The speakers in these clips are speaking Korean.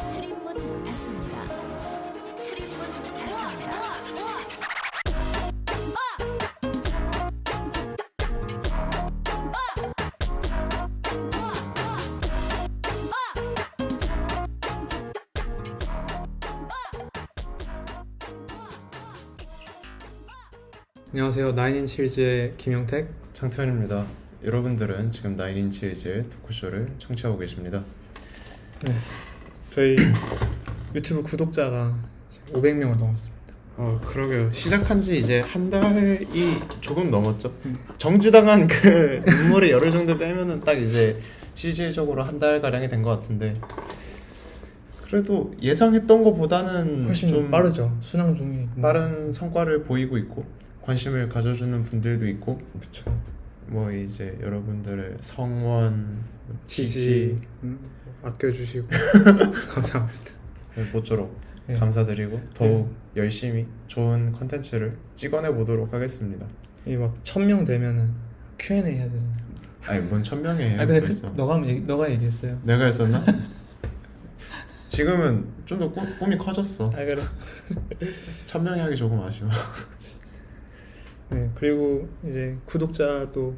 출입문 닫습니다. 출입문 닫습니다. 안녕하세요. 나인인치일즈의 김영택. 장태현입니다. 여러분들은 지금 나인인치일즈의 토크쇼를 청취하고 계십니다. 네, 저희 유튜브 구독자가 500명을 넘었습니다. 그러게요. 시작한 지 이제 한 달이 조금 넘었죠. 정지당한 그 눈물의 열흘 정도 빼면은 딱 이제 실질적으로 한 달 가량이 된 것 같은데, 그래도 예상했던 것보다는 훨씬 좀 빠르죠. 순항 중에 빠른 성과를 보이고 있고 관심을 가져주는 분들도 있고, 그렇죠. 뭐 이제 여러분들의 성원, 지지 지지 아껴주시고 감사합니다. 모쪼록 네. 감사드리고 더욱 열심히 좋은 컨텐츠를 찍어내 보도록 하겠습니다. 이 막 1000명 되면은 Q&A 해야 되잖아요. 아니 뭔 1000명이에요. 아 근데 벌써. 너가 얘기했어요. 내가 했었나? 지금은 좀 더 꿈이 커졌어. 아 그래. 1000명이 하기 조금 아쉬워. 네, 그리고 이제 구독자도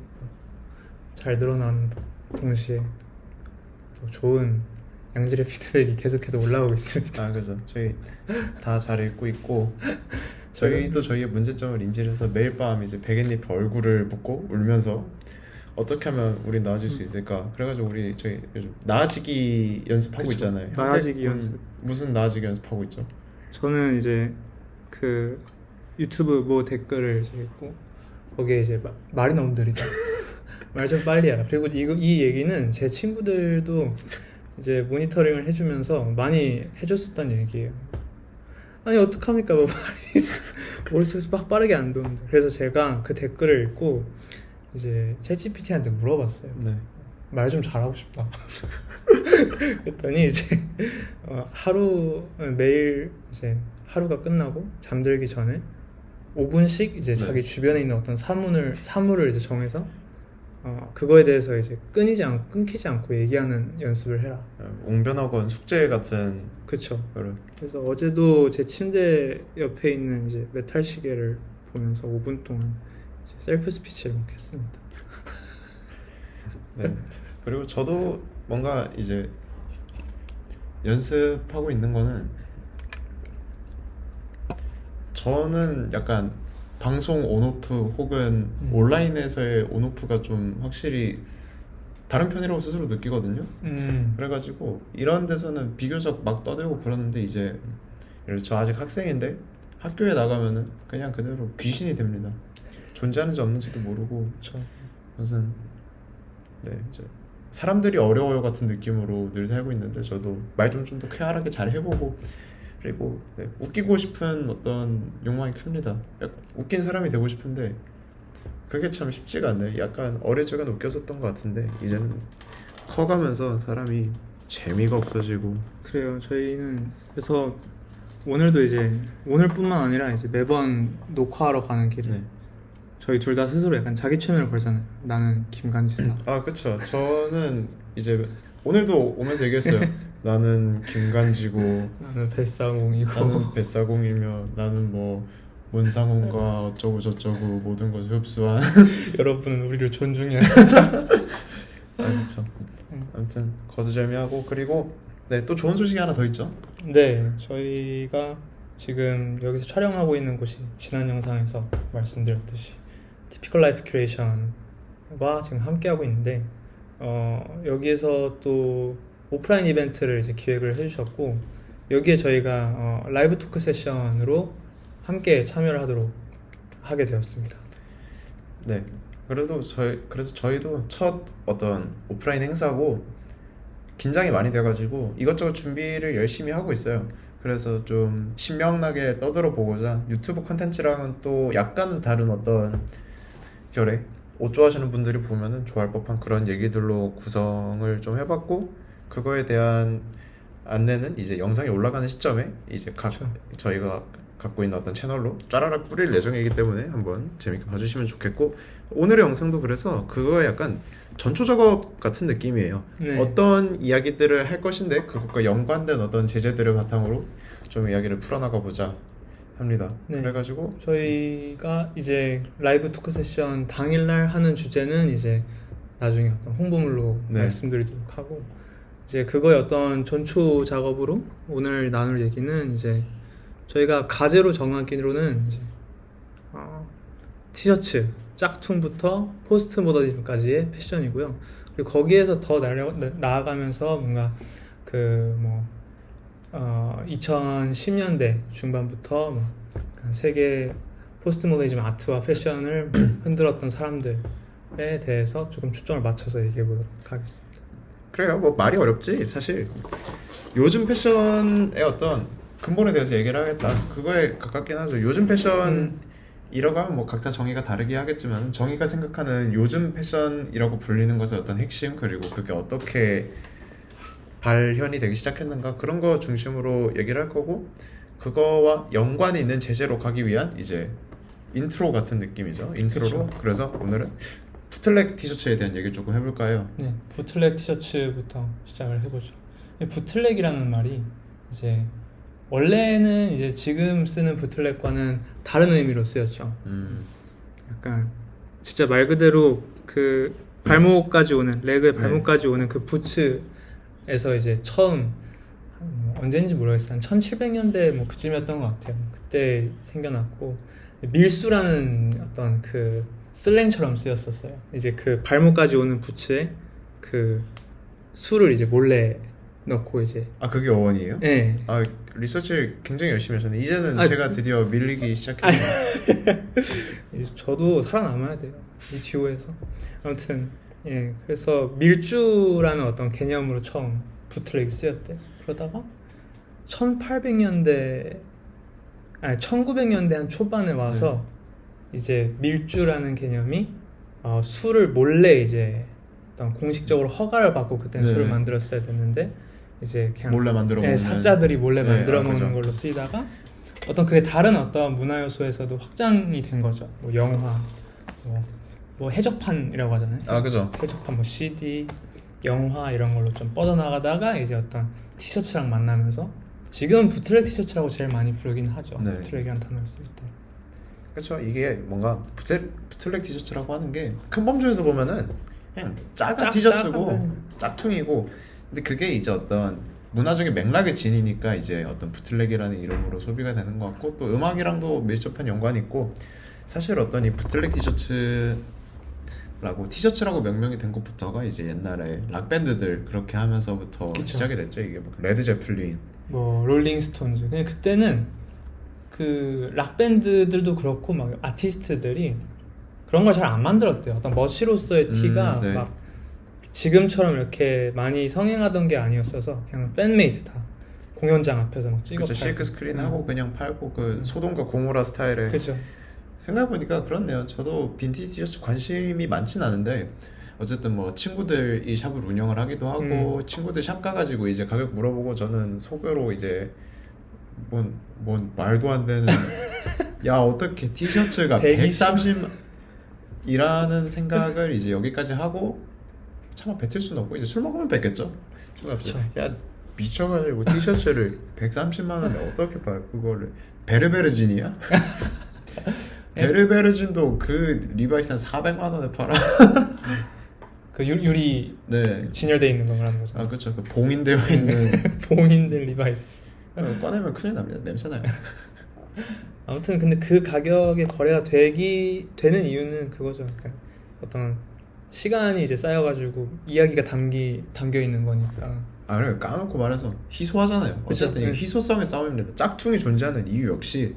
잘 늘어나는 동시에 또 좋은 양질의 피드백이 계속해서 올라오고 있습니다. 아 그죠. 저희 다 잘 읽고 있고, 저희도 저희의 문제점을 인지를 해서 매일 밤 이제 백엔잎 얼굴을 묻고 울면서 어떻게 하면 우리 나아질 수 있을까. 그래가지고 우리 저희 요즘 나아지기 연습하고 그쵸. 있잖아요. 나아지기 형택은 연습. 무슨 나아지기 연습하고 있죠? 저는 이제 그 유튜브 뭐 댓글을 이제 읽고 거기에 이제 말이 너무 느리다. 말 좀 빨리 하라. 그리고 이 얘기는 제 친구들도 이제 모니터링을 해주면서 많이 해줬었던 얘기예요. 아니 어떡합니까? 뭐 말이 머릿속에서 막 빠르게 안 도는데. 그래서 제가 그 댓글을 읽고 이제 챗GPT한테 물어봤어요. 네. 말 좀 잘하고 싶다. 그랬더니 이제 매일 이제 하루가 끝나고 잠들기 전에 5분씩 이제 네. 자기 주변에 있는 어떤 사물을 이제 정해서 그거에 대해서 이제 끊기지 않고 얘기하는 연습을 해라. 웅변학원 숙제 같은 그쵸. 거를. 그래서 어제도 제 침대 옆에 있는 이제 메탈 시계를 보면서 5분 동안 이제 셀프 스피치를 막 했습니다. 네. 그리고 저도 뭔가 이제 연습하고 있는 거는, 저는 약간 방송 온오프 혹은 온라인에서의 온오프가 좀 확실히 다른 편이라고 스스로 느끼거든요. 그래가지고 이런 데서는 비교적 막 떠들고 그러는데, 이제 저 아직 학생인데 학교에 나가면은 그냥 그대로 귀신이 됩니다. 존재하는지 없는지도 모르고 그쵸. 무슨 이제 사람들이 어려워요 같은 느낌으로 늘 살고 있는데, 저도 말 좀 더 쾌활하게 잘 해보고, 그리고 웃기고 싶은 어떤 욕망이 큽니다. 약간 웃긴 사람이 되고 싶은데 그게 참 쉽지가 않네요. 약간 어릴 적엔 웃겼었던 것 같은데 이제는 커가면서 사람이 재미가 없어지고. 그래요. 저희는 그래서 오늘뿐만 아니라 이제 매번 녹화하러 가는 길에 네. 저희 둘 다 스스로 약간 자기 최면을 걸잖아요. 나는 김간지다. 아 그쵸. 저는 이제 오늘도 오면서 얘기했어요. 나는 김간지고, 나는 뱃사공이고 나는 뱃사공이며, 나는 뭐 문상훈과 어쩌고 저쩌고 모든 것을 흡수한. 여러분은 우리를 존중해야 아 그쵸. 아무튼 거두절미하고, 그리고 또 좋은 소식이 하나 더 있죠. 네, 저희가 지금 여기서 촬영하고 있는 곳이 지난 영상에서 말씀드렸듯이 티피컬 라이프 큐레이션과 지금 함께하고 있는데, 여기에서 또 오프라인 이벤트를 이제 기획을 해주셨고, 여기에 저희가 라이브 토크 세션으로 함께 참여를 하게 되었습니다. 네. 그래서 저희도 첫 어떤 오프라인 행사고 긴장이 많이 돼가지고 이것저것 준비를 열심히 하고 있어요. 그래서 좀 신명나게 떠들어 보고자 유튜브 컨텐츠랑은 또 약간 다른 어떤 결의, 옷 좋아하시는 분들이 보면은 좋아할 법한 그런 얘기들로 구성을 좀 해봤고, 그거에 대한 안내는 이제 영상이 올라가는 시점에 이제 그쵸. 저희가 갖고 있는 어떤 채널로 짜라락 뿌릴 예정이기 때문에 한번 재밌게 봐주시면 좋겠고, 오늘의 영상도 그래서 그거에 약간 전초 작업 같은 느낌이에요. 네. 어떤 이야기들을 할 것인데 그것과 연관된 어떤 제재들을 바탕으로 좀 이야기를 풀어나가 보자 합니다. 네. 그래가지고 저희가 이제 라이브 토크 세션 당일날 하는 주제는 이제 나중에 어떤 홍보물로 네. 말씀드리도록 하고, 이제 그거의 어떤 전초 작업으로 오늘 나눌 얘기는 이제 저희가 가제로 정하기로는 이제 티셔츠 짝퉁부터 포스트 모더니즘까지의 패션이고요. 그리고 거기에서 더 나아가면서 뭔가 그 뭐 2010년대 중반부터 뭐 세계 포스트 모더니즘 아트와 패션을 흔들었던 사람들에 대해서 조금 초점을 맞춰서 얘기해 보도록 하겠습니다. 그래요. 뭐 말이 어렵지 사실. 요즘 패션의 어떤 근본에 대해서 얘기를 하겠다, 그거에 가깝긴 하죠. 요즘 패션이라고 하면 뭐 각자 정의가 다르게 하겠지만, 정의가 생각하는 요즘 패션이라고 불리는 것의 어떤 핵심, 그리고 그게 어떻게 발현이 되기 시작했는가, 그런 거 중심으로 얘기를 할 거고, 그거와 연관이 있는 제재로 가기 위한 이제 인트로 같은 느낌이죠. 인트로로. 그쵸. 그래서 오늘은 부틀렉 티셔츠에 대한 얘기 조금 해볼까요? 네, 부틀렉 티셔츠부터 시작을 해보죠. 부틀렉이라는 말이 이제 원래는 이제 지금 쓰는 부틀렉과는 다른 의미로 쓰였죠. 약간 진짜 말 그대로 그 발목까지 오는, 레그의 발목까지 오는 그 부츠에서 이제 처음 언제인지 모르겠어요. 한 1700년대 뭐 그쯤이었던 것 같아요. 그때 생겨났고, 밀수라는 어떤 그 슬랭처럼 쓰였었어요. 이제 그 발목까지 오는 부츠에 그 수를 이제 몰래 넣고 이제. 아, 그게 어원이에요? 네. 아, 리서치 굉장히 열심히 하셨네. 이제는 제가 드디어 밀리기 시작했네요. 저도 살아남아야 돼요, 이 지구에서. 아무튼 예, 그래서 밀주라는 어떤 개념으로 처음 부틀렉이 쓰였대. 그러다가 1900년대 한 초반에 와서 이제 밀주라는 개념이 술을 몰래 이제 어떤 공식적으로 허가를 받고 그때는 네. 술을 만들었어야 됐는데, 이제 그냥 몰래 만들어 먹는. 사자들이 몰래 네, 만들어 먹는 그죠. 걸로 쓰이다가 어떤 그게 다른 어떤 문화 요소에서도 확장이 된 거죠. 뭐 영화, 뭐 해적판이라고 하잖아요. 아, 그죠. 해적판, 뭐 CD, 영화 이런 걸로 좀 뻗어나가다가 이제 어떤 티셔츠랑 만나면서 지금 부틀렉 티셔츠라고 제일 많이 부르긴 하죠. 네. 부틀렉이라는 단어를 쓸 때. 그렇죠. 이게 뭔가 부틀렉 티셔츠라고 하는 게 큰 범주에서 보면은 그냥 짜가 티셔츠고 짝퉁이고, 근데 그게 이제 어떤 문화적인 맥락을 지니니까 이제 어떤 부틀렉이라는 이름으로 소비가 되는 것 같고, 또 음악이랑도 밀접한 연관이 있고, 사실 어떤 이 부틀렉 티셔츠라고 명명이 된 것부터가 이제 옛날에 락 밴드들 그렇게 하면서부터 그쵸. 시작이 됐죠. 이게 뭐 레드 제플린, 뭐 롤링스톤즈. 그냥 그때는 그 락 밴드들도 그렇고 막 아티스트들이 그런 걸 잘 안 만들었대요. 어떤 머시로서의 티가 네. 막 지금처럼 이렇게 많이 성행하던 게 아니었어서 그냥 팬메이드 다 공연장 앞에서 막 찍어 그쵸. 팔고. 실크 스크린 하고 그냥 팔고, 그 소동과 고무라 스타일의. 그죠. 생각해보니까 그렇네요. 저도 빈티지 티셔츠 관심이 많진 않은데, 어쨌든 뭐 친구들이 샵을 운영을 하기도 하고, 친구들 샵 가가지고 이제 가격 물어보고, 저는 속으로 이제 뭔 말도 안 되는 야, 어떻게 티셔츠가 130이라는 생각을 이제 여기까지 하고, 차마 뱉을 수는 없고, 이제 술 먹으면 뱉겠죠. 야, 미쳐가지고 티셔츠를 130만 원에 어떻게 팔, 그거를. 베르베르진이야? 베르베르진도 그 리바이스 한 400만 원에 팔아. 그 유리 네. 진열돼 있는 거 말하는 거죠. 아, 그렇죠. 그 봉인되어 있는. 봉인된 리바이스. 꺼내면 큰일 납니다. 냄새나요. 아무튼 근데 그 가격에 거래가 되는 이유는 그거죠. 그러니까 어떤 시간이 이제 쌓여가지고 이야기가 담겨 있는 거니까. 아, 그래 까놓고 말해서 희소하잖아요. 어쨌든 그쵸? 이 희소성의 싸움입니다. 짝퉁이 존재하는 이유 역시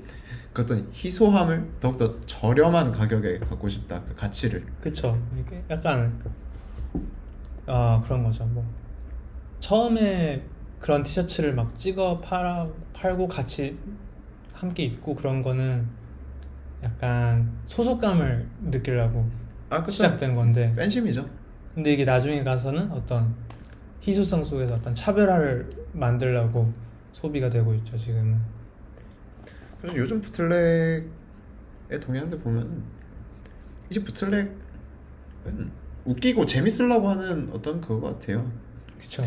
그 어떤 희소함을 더욱더 저렴한 가격에 갖고 싶다. 그 가치를. 그쵸. 이게 약간 그런 거죠. 뭐 처음에 그런 티셔츠를 막 찍어 팔고 같이 함께 입고 그런 거는 약간 소속감을 느끼려고 아, 그쵸. 시작된 건데, 팬심이죠. 근데 이게 나중에 가서는 어떤 희소성 속에서 어떤 차별화를 만들려고 소비가 되고 있죠, 지금은. 그래서 요즘 부틀렉의 동향들 보면은 이제 부틀렉은 웃기고 재밌으려고 하는 어떤 그거 같아요. 그쵸.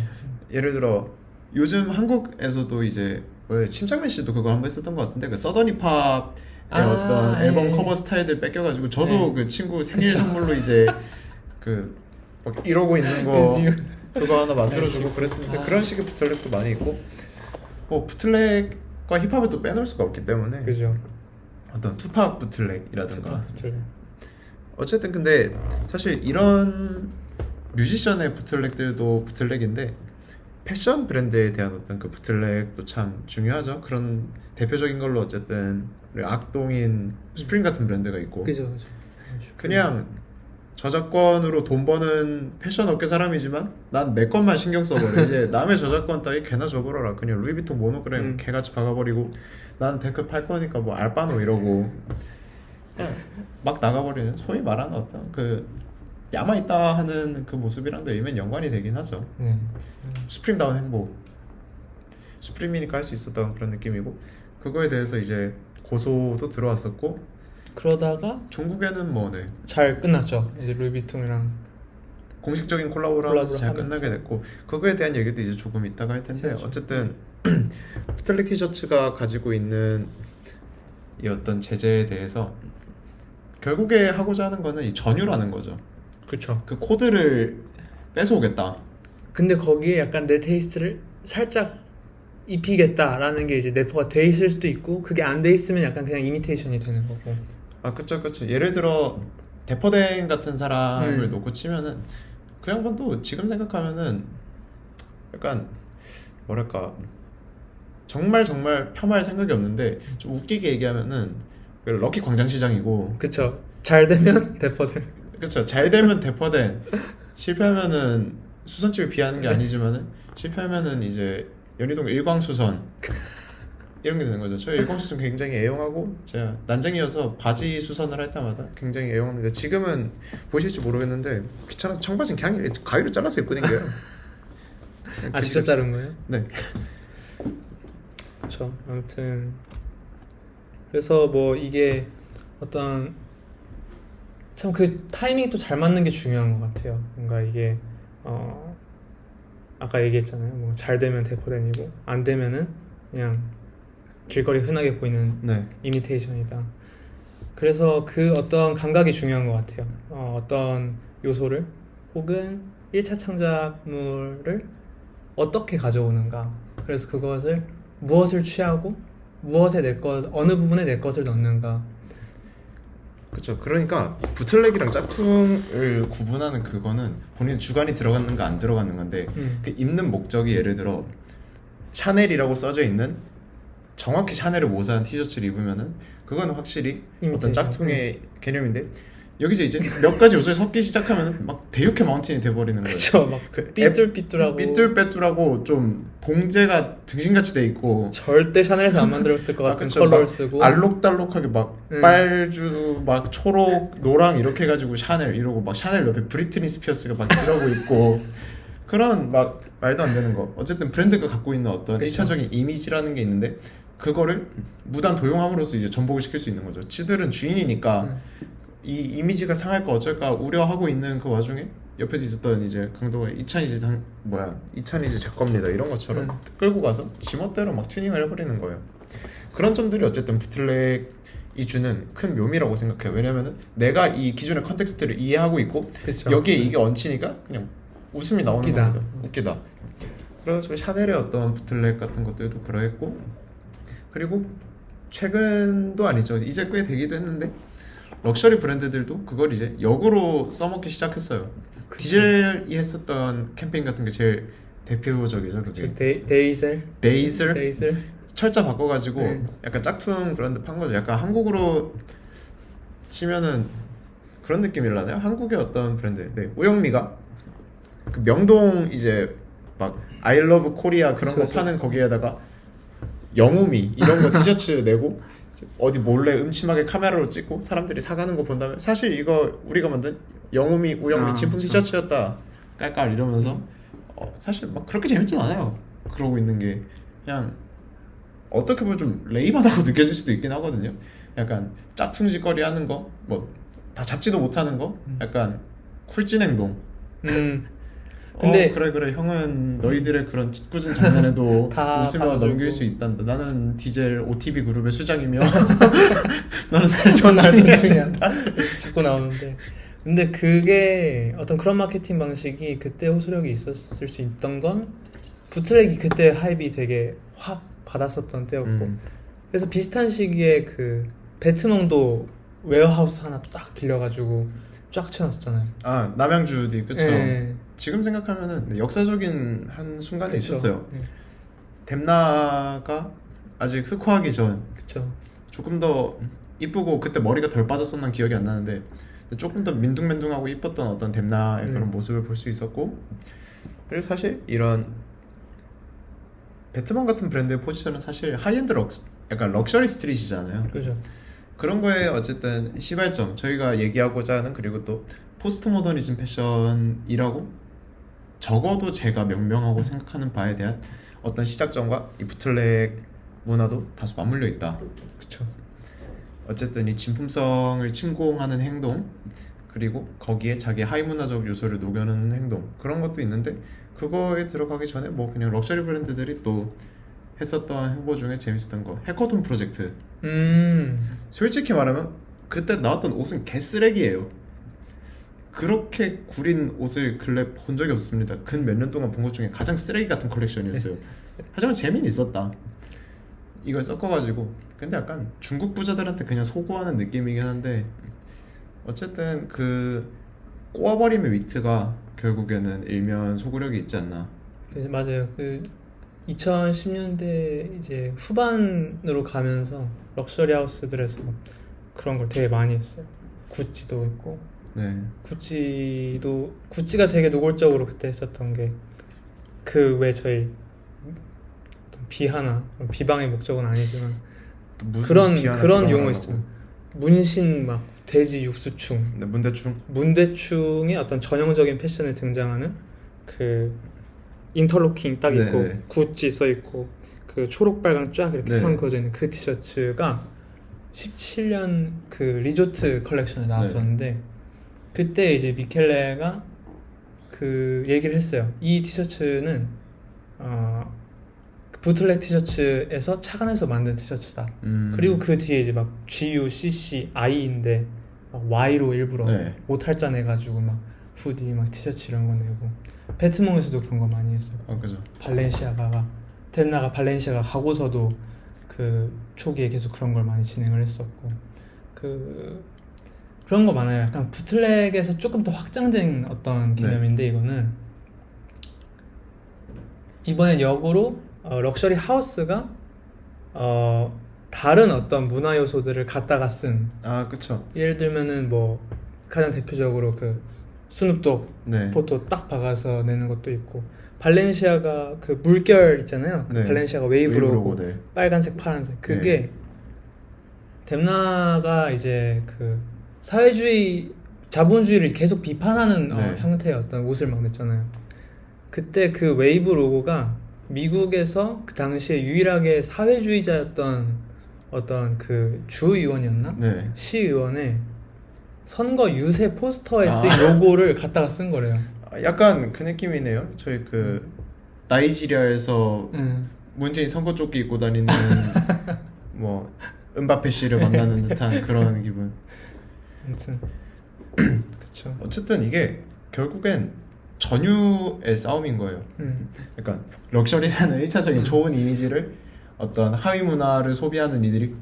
예를 들어 요즘 한국에서도 이제 원래 심창민 씨도 그거 한번 했었던 것 같은데 그 서더니팝의 어떤 앨범 예. 커버 스타일들 뺏겨가지고 저도 예. 그 친구 생일 선물로 이제 그 막 이러고 있는 거 그거 하나 만들어주고 그랬었는데 그런 식의 부틀렉도 많이 있고 뭐 부틀렉과 힙합을 또 빼놓을 수가 없기 때문에 그죠. 어떤 투팍 부틀렉이라든가 부틀렉. 어쨌든 근데 사실 이런 뮤지션의 부틀렉들도 부틀렉인데 패션 브랜드에 대한 어떤 그 부틀렉도 참 중요하죠. 그런 대표적인 걸로 어쨌든 우리 악동인 스프링 같은 브랜드가 있고 그죠. 그냥 저작권으로 돈 버는 패션 업계 사람이지만 난 내 것만 신경 써버려. 이제 남의 저작권 따위 개나 줘버려라. 그냥 루이비통 모노그램 개같이 박아버리고 난 데크 팔 거니까 뭐 알바노 이러고 그냥 막 나가버리는 소위 말하는 어떤 그 야마 있다 하는 그 모습이랑도 일면 연관이 되긴 하죠. 네. 수프림다운 행복 수프림이니까 할 수 있었던 그런 느낌이고 그거에 대해서 이제 고소도 들어왔었고 그러다가 종국에는 뭐 네. 잘 끝났죠. 이제 루이비통이랑 공식적인 콜라보를 하면서 잘 하면서. 끝나게 됐고 그거에 대한 얘기도 이제 조금 이따가 할 텐데 해야죠. 어쨌든 부틀렉 티셔츠가 가지고 있는 이 어떤 제재에 대해서 결국에 하고자 하는 거는 이 전유라는 거죠. 그쵸. 그 코드를 뺏어오겠다. 근데 거기에 약간 내 테이스트를 살짝 입히겠다라는 게 이제 내포가 돼 있을 수도 있고 그게 안 돼 있으면 약간 그냥 이미테이션이 되는 거고. 아 그쵸. 예를 들어 데퍼댕 같은 사람을 놓고 치면은 그 양반도 지금 생각하면은 약간 뭐랄까 정말 폄하할 생각이 없는데 좀 웃기게 얘기하면은 그 럭키 광장시장이고 그쵸. 잘 되면 대퍼들. 그쵸. 잘 되면 데퍼댕 실패하면은 수선집에 비하는 게 아니지만은 실패하면은 이제 연희동 일광수선 이런 게 되는 거죠. 저 일광수선 굉장히 애용하고 제가 난쟁이여서 바지 수선을 할 때마다 굉장히 애용합니다. 지금은 보실지 모르겠는데 귀찮아서 청바지는 그냥 이렇게 가위로 잘라서 입고 다녀요. 아 진짜 자른 거예요? 네. 그쵸. 아무튼 그래서 뭐 이게 어떤 참 그 타이밍이 또 잘 맞는 게 중요한 것 같아요. 뭔가 이게 아까 얘기했잖아요. 뭐 잘 되면 대포댕이고 안 되면은 그냥 길거리 흔하게 보이는 네. 이미테이션이다. 그래서 그 어떤 감각이 중요한 것 같아요. 어떤 요소를 혹은 1차 창작물을 어떻게 가져오는가. 그래서 그것을 무엇을 취하고 무엇에 내 것, 어느 부분에 내 것을 넣는가. 그렇죠. 그러니까 부틀렉이랑 짝퉁을 구분하는 그거는 본인 주관이 들어갔는가 안 들어가는 건데 그 입는 목적이 예를 들어 샤넬이라고 써져 있는 정확히 샤넬을 모사한 티셔츠를 입으면은 그거는 확실히 어떤 짝퉁의 개념인데 여기서 이제 몇 가지 요소를 섞기 시작하면 막 대육회 마운틴이 돼버리는 거예요. 그쵸. 막 그 삐뚤삐뚤하고 삐뚤빼뚤하고 좀 봉제가 등신같이 돼 있고 절대 샤넬에서 안 만들었을 것 같은 그쵸. 컬러를 막 쓰고 알록달록하게 막 빨주 막 초록 노랑 이렇게 해가지고 샤넬 이러고 막 샤넬 옆에 브리트니 스피어스가 막 이러고 있고 그런 막 말도 안 되는 거. 어쨌든 브랜드가 갖고 있는 어떤 그쵸. 1차적인 이미지라는 게 있는데 그거를 무단 도용함으로써 이제 전복을 시킬 수 있는 거죠. 지들은 주인이니까 이 이미지가 상할까 어쩔까 우려하고 있는 그 와중에 옆에서 있었던 이제 강도가 이찬이 이제 제 겁니다 이런 것처럼 끌고 가서 지멋대로 막 튜닝을 해버리는 거예요. 그런 점들이 어쨌든 부틀렉이 주는 큰 묘미라고 생각해요. 왜냐면은 내가 이 기존의 컨텍스트를 이해하고 있고 그쵸. 여기에 이게 얹히니까 그냥 웃음이 나오는 웃기다. 겁니다. 웃기다. 그래서 샤넬의 어떤 부틀렉 같은 것들도 그러했고 그리고 최근도 아니죠. 이제 꽤 되기도 했는데 럭셔리 브랜드들도 그걸 이제 역으로 써먹기 시작했어요. 디젤이 했었던 캠페인 같은 게 제일 대표적이죠. 그게 데이셀 데이슬 철자 바꿔가지고 약간 짝퉁 브랜드 판 거죠. 약간 한국으로 치면은 그런 느낌이라나요? 한국의 어떤 브랜드. 네, 우영미가 그 명동 이제 막 I love 코리아 그런 거 파는 거기에다가 영우미 이런 거 티셔츠 내고 어디 몰래 음침하게 카메라로 찍고 사람들이 사가는 거 본 다음에 사실 이거 우리가 만든 영우미 우영미 진품 티셔츠였다 깔깔 이러면서 사실 막 그렇게 재밌진 않아요. 그러고 있는 게 그냥 어떻게 보면 좀 레이먼하고 느껴질 수도 있긴 하거든요. 약간 짝퉁짓거리 하는 거, 뭐 다 잡지도 못하는 거, 약간 쿨진 행동. 근데 그래 형은 너희들의 그런 짓궂은 장난에도 다 웃으며 받아들고. 넘길 수 있단다. 나는 디젤 OTB 그룹의 수장이며 너는 날 전날 존중해야 중요한 된다. 자꾸 나오는데 근데 그게 어떤 그런 마케팅 방식이 그때 호소력이 있었을 수 있던 건 부트렉이 그때 하이브 되게 확 받았었던 때였고 그래서 비슷한 시기에 그 베트몽도 웨어하우스 하나 딱 빌려가지고 쫙 쳐놨었잖아요. 아 남양주디 그쵸. 예. 지금 생각하면은 역사적인 한 순간이 그쵸. 있었어요. 예. 댐나가 아직 흑화하기 전 그쵸. 조금 더 이쁘고 그때 머리가 덜 빠졌었난 기억이 안 나는데 조금 더 민둥맨둥하고 이뻤던 어떤 댐나의 그런 모습을 볼 수 있었고 그리고 사실 이런 배트먼 같은 브랜드의 포지션은 사실 하이엔드 약간 럭셔리 스트릿이잖아요. 그죠. 그런 거에 어쨌든 시발점 저희가 얘기하고자 하는 그리고 또 포스트 모더니즘 패션이라고 적어도 제가 명명하고 생각하는 바에 대한 어떤 시작점과 이 부틀렉 문화도 다소 맞물려 있다. 그쵸. 어쨌든 이 진품성을 침공하는 행동 그리고 거기에 자기 하이 문화적 요소를 녹여넣는 행동 그런 것도 있는데 그거에 들어가기 전에 뭐 그냥 럭셔리 브랜드들이 또 했었던 행보 중에 재밌었던 거 해커톤 프로젝트. 솔직히 말하면 그때 나왔던 옷은 개쓰레기예요. 그렇게 구린 옷을 근래 본 적이 없습니다. 근 몇 년 동안 본 것 중에 가장 쓰레기 같은 컬렉션이었어요. 하지만 재미는 있었다. 이걸 섞어가지고 근데 약간 중국 부자들한테 그냥 소구하는 느낌이긴 한데 어쨌든 그 꼬아버림의 위트가 결국에는 일면 소구력이 있지 않나. 맞아요. 그 2010년대 이제 후반으로 가면서 럭셔리 하우스들에서 그런 걸 되게 많이 했어요. 구찌도 있고 네. 구찌가 되게 노골적으로 그때 했었던 게 그 왜 저희 어떤 비하나 비방의 목적은 아니지만 또 무슨 그런 비하나 그런 비방을 용어 하라고. 있어요. 문신 막 돼지 육수충 네, 문대충. 문대충의 어떤 전형적인 패션에 등장하는 그 인터로킹 딱 있고 네. 구찌 써 있고 그 초록 빨강 쫙 이렇게 네. 선 그어져 있는 그 티셔츠가 17년 그 리조트 컬렉션에 나왔었는데 그때 이제 미켈레가 그 얘기를 했어요. 이 티셔츠는 부틀렉 티셔츠에서 착안해서 만든 티셔츠다. 그리고 그 뒤에 이제 막 GU, CC, I인데 막 Y로 일부러 네. 오탈자 내가지고 막 후디, 막 티셔츠 이런 거 내고 베트몽에서도 그런 거 많이 했어요. 그죠. 템나가 발렌시아가 가고서도 그 초기에 계속 그런 걸 많이 진행을 했었고 그런 거 많아요. 약간 부틀렉에서 조금 더 확장된 어떤 개념인데 이거는 이번엔 역으로 럭셔리 하우스가 다른 어떤 문화 요소들을 갖다가 쓴 그쵸. 예를 들면은 뭐 가장 대표적으로 그 스눕독 네. 포토 딱 박아서 내는 것도 있고 발렌시아가 그 물결 있잖아요. 그 네. 발렌시아가 웨이브 로고 네. 빨간색 파란색 그게 댐나가 이제 그 사회주의 자본주의를 계속 비판하는 네. 형태의 어떤 옷을 막 냈잖아요. 그때 그 웨이브 로고가 미국에서 그 당시에 유일하게 사회주의자였던 어떤 그 주의원이었나? 네. 시의원의 선거 유세 포스터에 쓰인 로고를 갖다가 쓴 거래요. 약간 그 느낌이네요. 저희 그 나이지리아에서 응. 문재인 선거조끼 입고 다니는 뭐 은바페 씨를 만나는 듯한 그런 기분. 아무튼 그쵸. 어쨌든 이게 결국엔 전유의 싸움인 거예요. 약간 럭셔리라는 1차적인 좋은 이미지를 어떤 하위 문화를 소비하는 이들이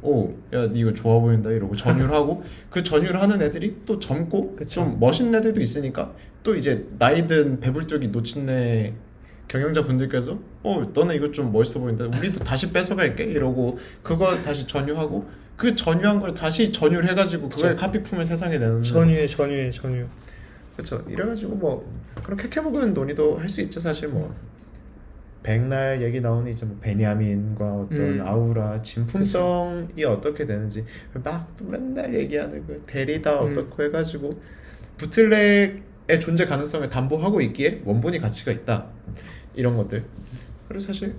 야 니 이거 좋아 보인다 이러고 전유를 하고 그 전유를 하는 애들이 또 젊고 그쵸. 좀 멋있는 애들도 있으니까 또 이제 나이든 배불뚝이 노친네 경영자 분들께서 너네 이거 좀 멋있어 보인다 우리도 다시 뺏어갈게 이러고 그거 다시 전유하고 그 전유한 걸 다시 전유를 해가지고 그걸 카피품을 세상에 내는 전유. 그렇죠. 이래가지고 뭐 그런 캐캐묵은 논의도 할 수 있죠. 사실 뭐 백날 얘기 나오는 이제 뭐 베냐민과 어떤 아우라 진품성이 어떻게 되는지 막 또 맨날 얘기하는 그 데리다 어떻고 해가지고 부틀렉의 존재 가능성을 담보하고 있기에 원본이 가치가 있다 이런 것들. 그리고 사실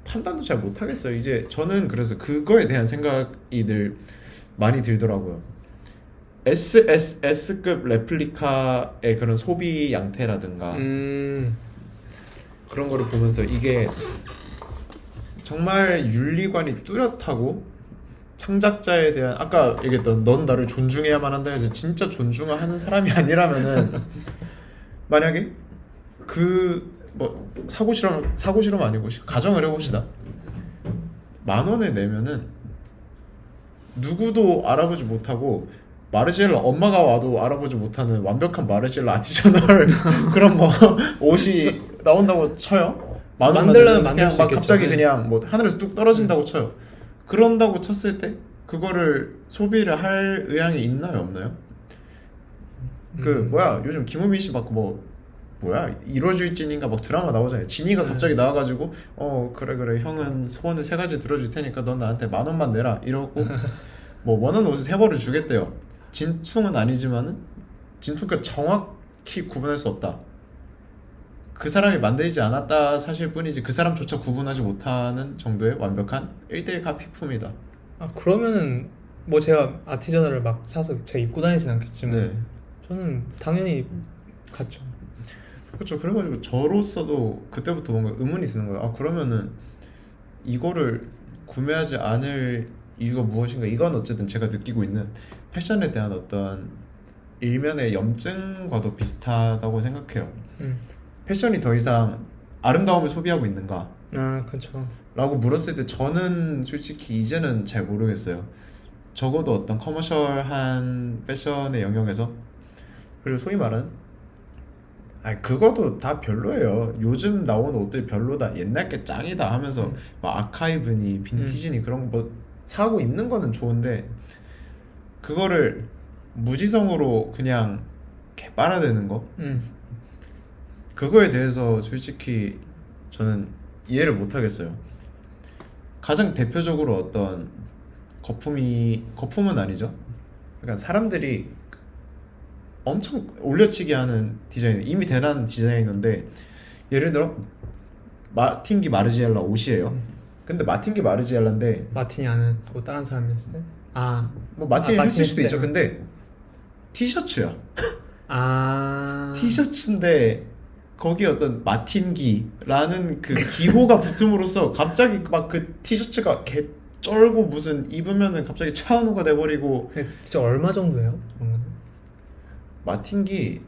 판단도 잘 못하겠어요. 이제 저는 그래서 그거에 대한 생각이 늘 많이 들더라고요. SS급 레플리카의 그런 소비 양태라든가 그런 거를 보면서 이게 정말 윤리관이 뚜렷하고 창작자에 대한 아까 얘기했던 넌 나를 존중해야만 한다 해서 진짜 존중하는 사람이 아니라면은 만약에 그 뭐 사고 실험 아니고 가정을 해봅시다. 10,000원을 내면은 누구도 알아보지 못하고 마르지엘라 엄마가 와도 알아보지 못하는 완벽한 마르지엘라 아티셔널 그런 뭐 옷이 나온다고 쳐요. 10,000원 만들려면 그냥 만들 수 막 있겠죠. 갑자기 네. 그냥 뭐 하늘에서 뚝 떨어진다고 쳐요. 그런다고 쳤을 때 그거를 소비를 할 의향이 있나요, 없나요? 그 뭐야 요즘 김우빈 씨 막 뭐 뭐야 이루어질 진인가 막 드라마 나오잖아요. 진이가 갑자기 나와가지고 그래 형은 소원을 3가지 들어줄 테니까 넌 나한테 10,000원만 내라 이러고 뭐 원하는 옷을 3벌을 주겠대요. 진퉁은 아니지만은 진퉁과 정확히 구분할 수 없다. 그 사람이 만들지 않았다 사실 뿐이지 그 사람조차 구분하지 못하는 정도의 완벽한 1대1 카피품이다. 아 그러면은 뭐 제가 아티저널을 막 사서 제가 입고 다니진 않겠지만 네. 저는 당연히 갔죠. 그렇죠. 그래가지고 저로서도 그때부터 뭔가 의문이 드는 거예요. 아 그러면은 이거를 구매하지 않을 이유가 무엇인가? 이건 어쨌든 제가 느끼고 있는 패션에 대한 어떤 일면의 염증과도 비슷하다고 생각해요. 패션이 더 이상 아름다움을 소비하고 있는가? 아 그렇죠. 라고 물었을 때 저는 솔직히 이제는 잘 모르겠어요. 적어도 어떤 커머셜한 패션의 영역에서 그리고 소위 말하는 그것도 다 별로예요. 요즘 나온 옷들 별로다. 옛날 게 짱이다 하면서 막 아카이브니 빈티지니 그런 거 뭐 사고 입는 거는 좋은데 그거를 무지성으로 그냥 개빨아대는 거 그거에 대해서 솔직히 저는 이해를 못 하겠어요. 가장 대표적으로 어떤 거품은 아니죠. 그러니까 사람들이 엄청 올려치기 하는 디자인, 이미 대단한 디자이너인데 예를 들어 마틴기 마르지엘라 옷이에요. 근데 마틴기 마르지엘라인데 마틴이 아는 그 다른 사람이었을 때? 뭐 마틴이 마틴 했을 수도 했을 있죠. 때. 근데 티셔츠야. 아 티셔츠인데 거기에 어떤 마틴기라는 그 기호가 붙음으로써 갑자기 막 그 티셔츠가 개 쩔고 무슨 입으면은 갑자기 차은우가 돼버리고. 근데 진짜 얼마 정도예요? 그런 거는? 마틴기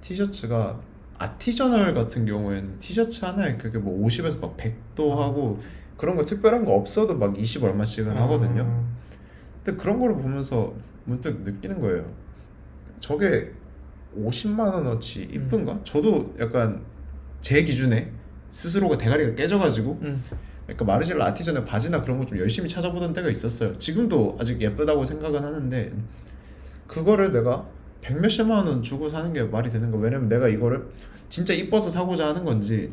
티셔츠가 아티저널 같은 경우에는 티셔츠 하나에 그게 뭐 50에서 막 100도 하고 그런 거 특별한 거 없어도 막 20 얼마씩은 하거든요. 근데 그런 거를 보면서 문득 느끼는 거예요. 저게 50만 원어치 이쁜가? 저도 약간 제 기준에 스스로가 대가리가 깨져가지고 약간 마르지엘라 아티저널 바지나 그런 거 좀 열심히 찾아보던 때가 있었어요. 지금도 아직 예쁘다고 생각은 하는데 그거를 내가 100몇십만 원 주고 사는 게 말이 되는 거. 왜냐면 내가 이거를 진짜 이뻐서 사고자 하는 건지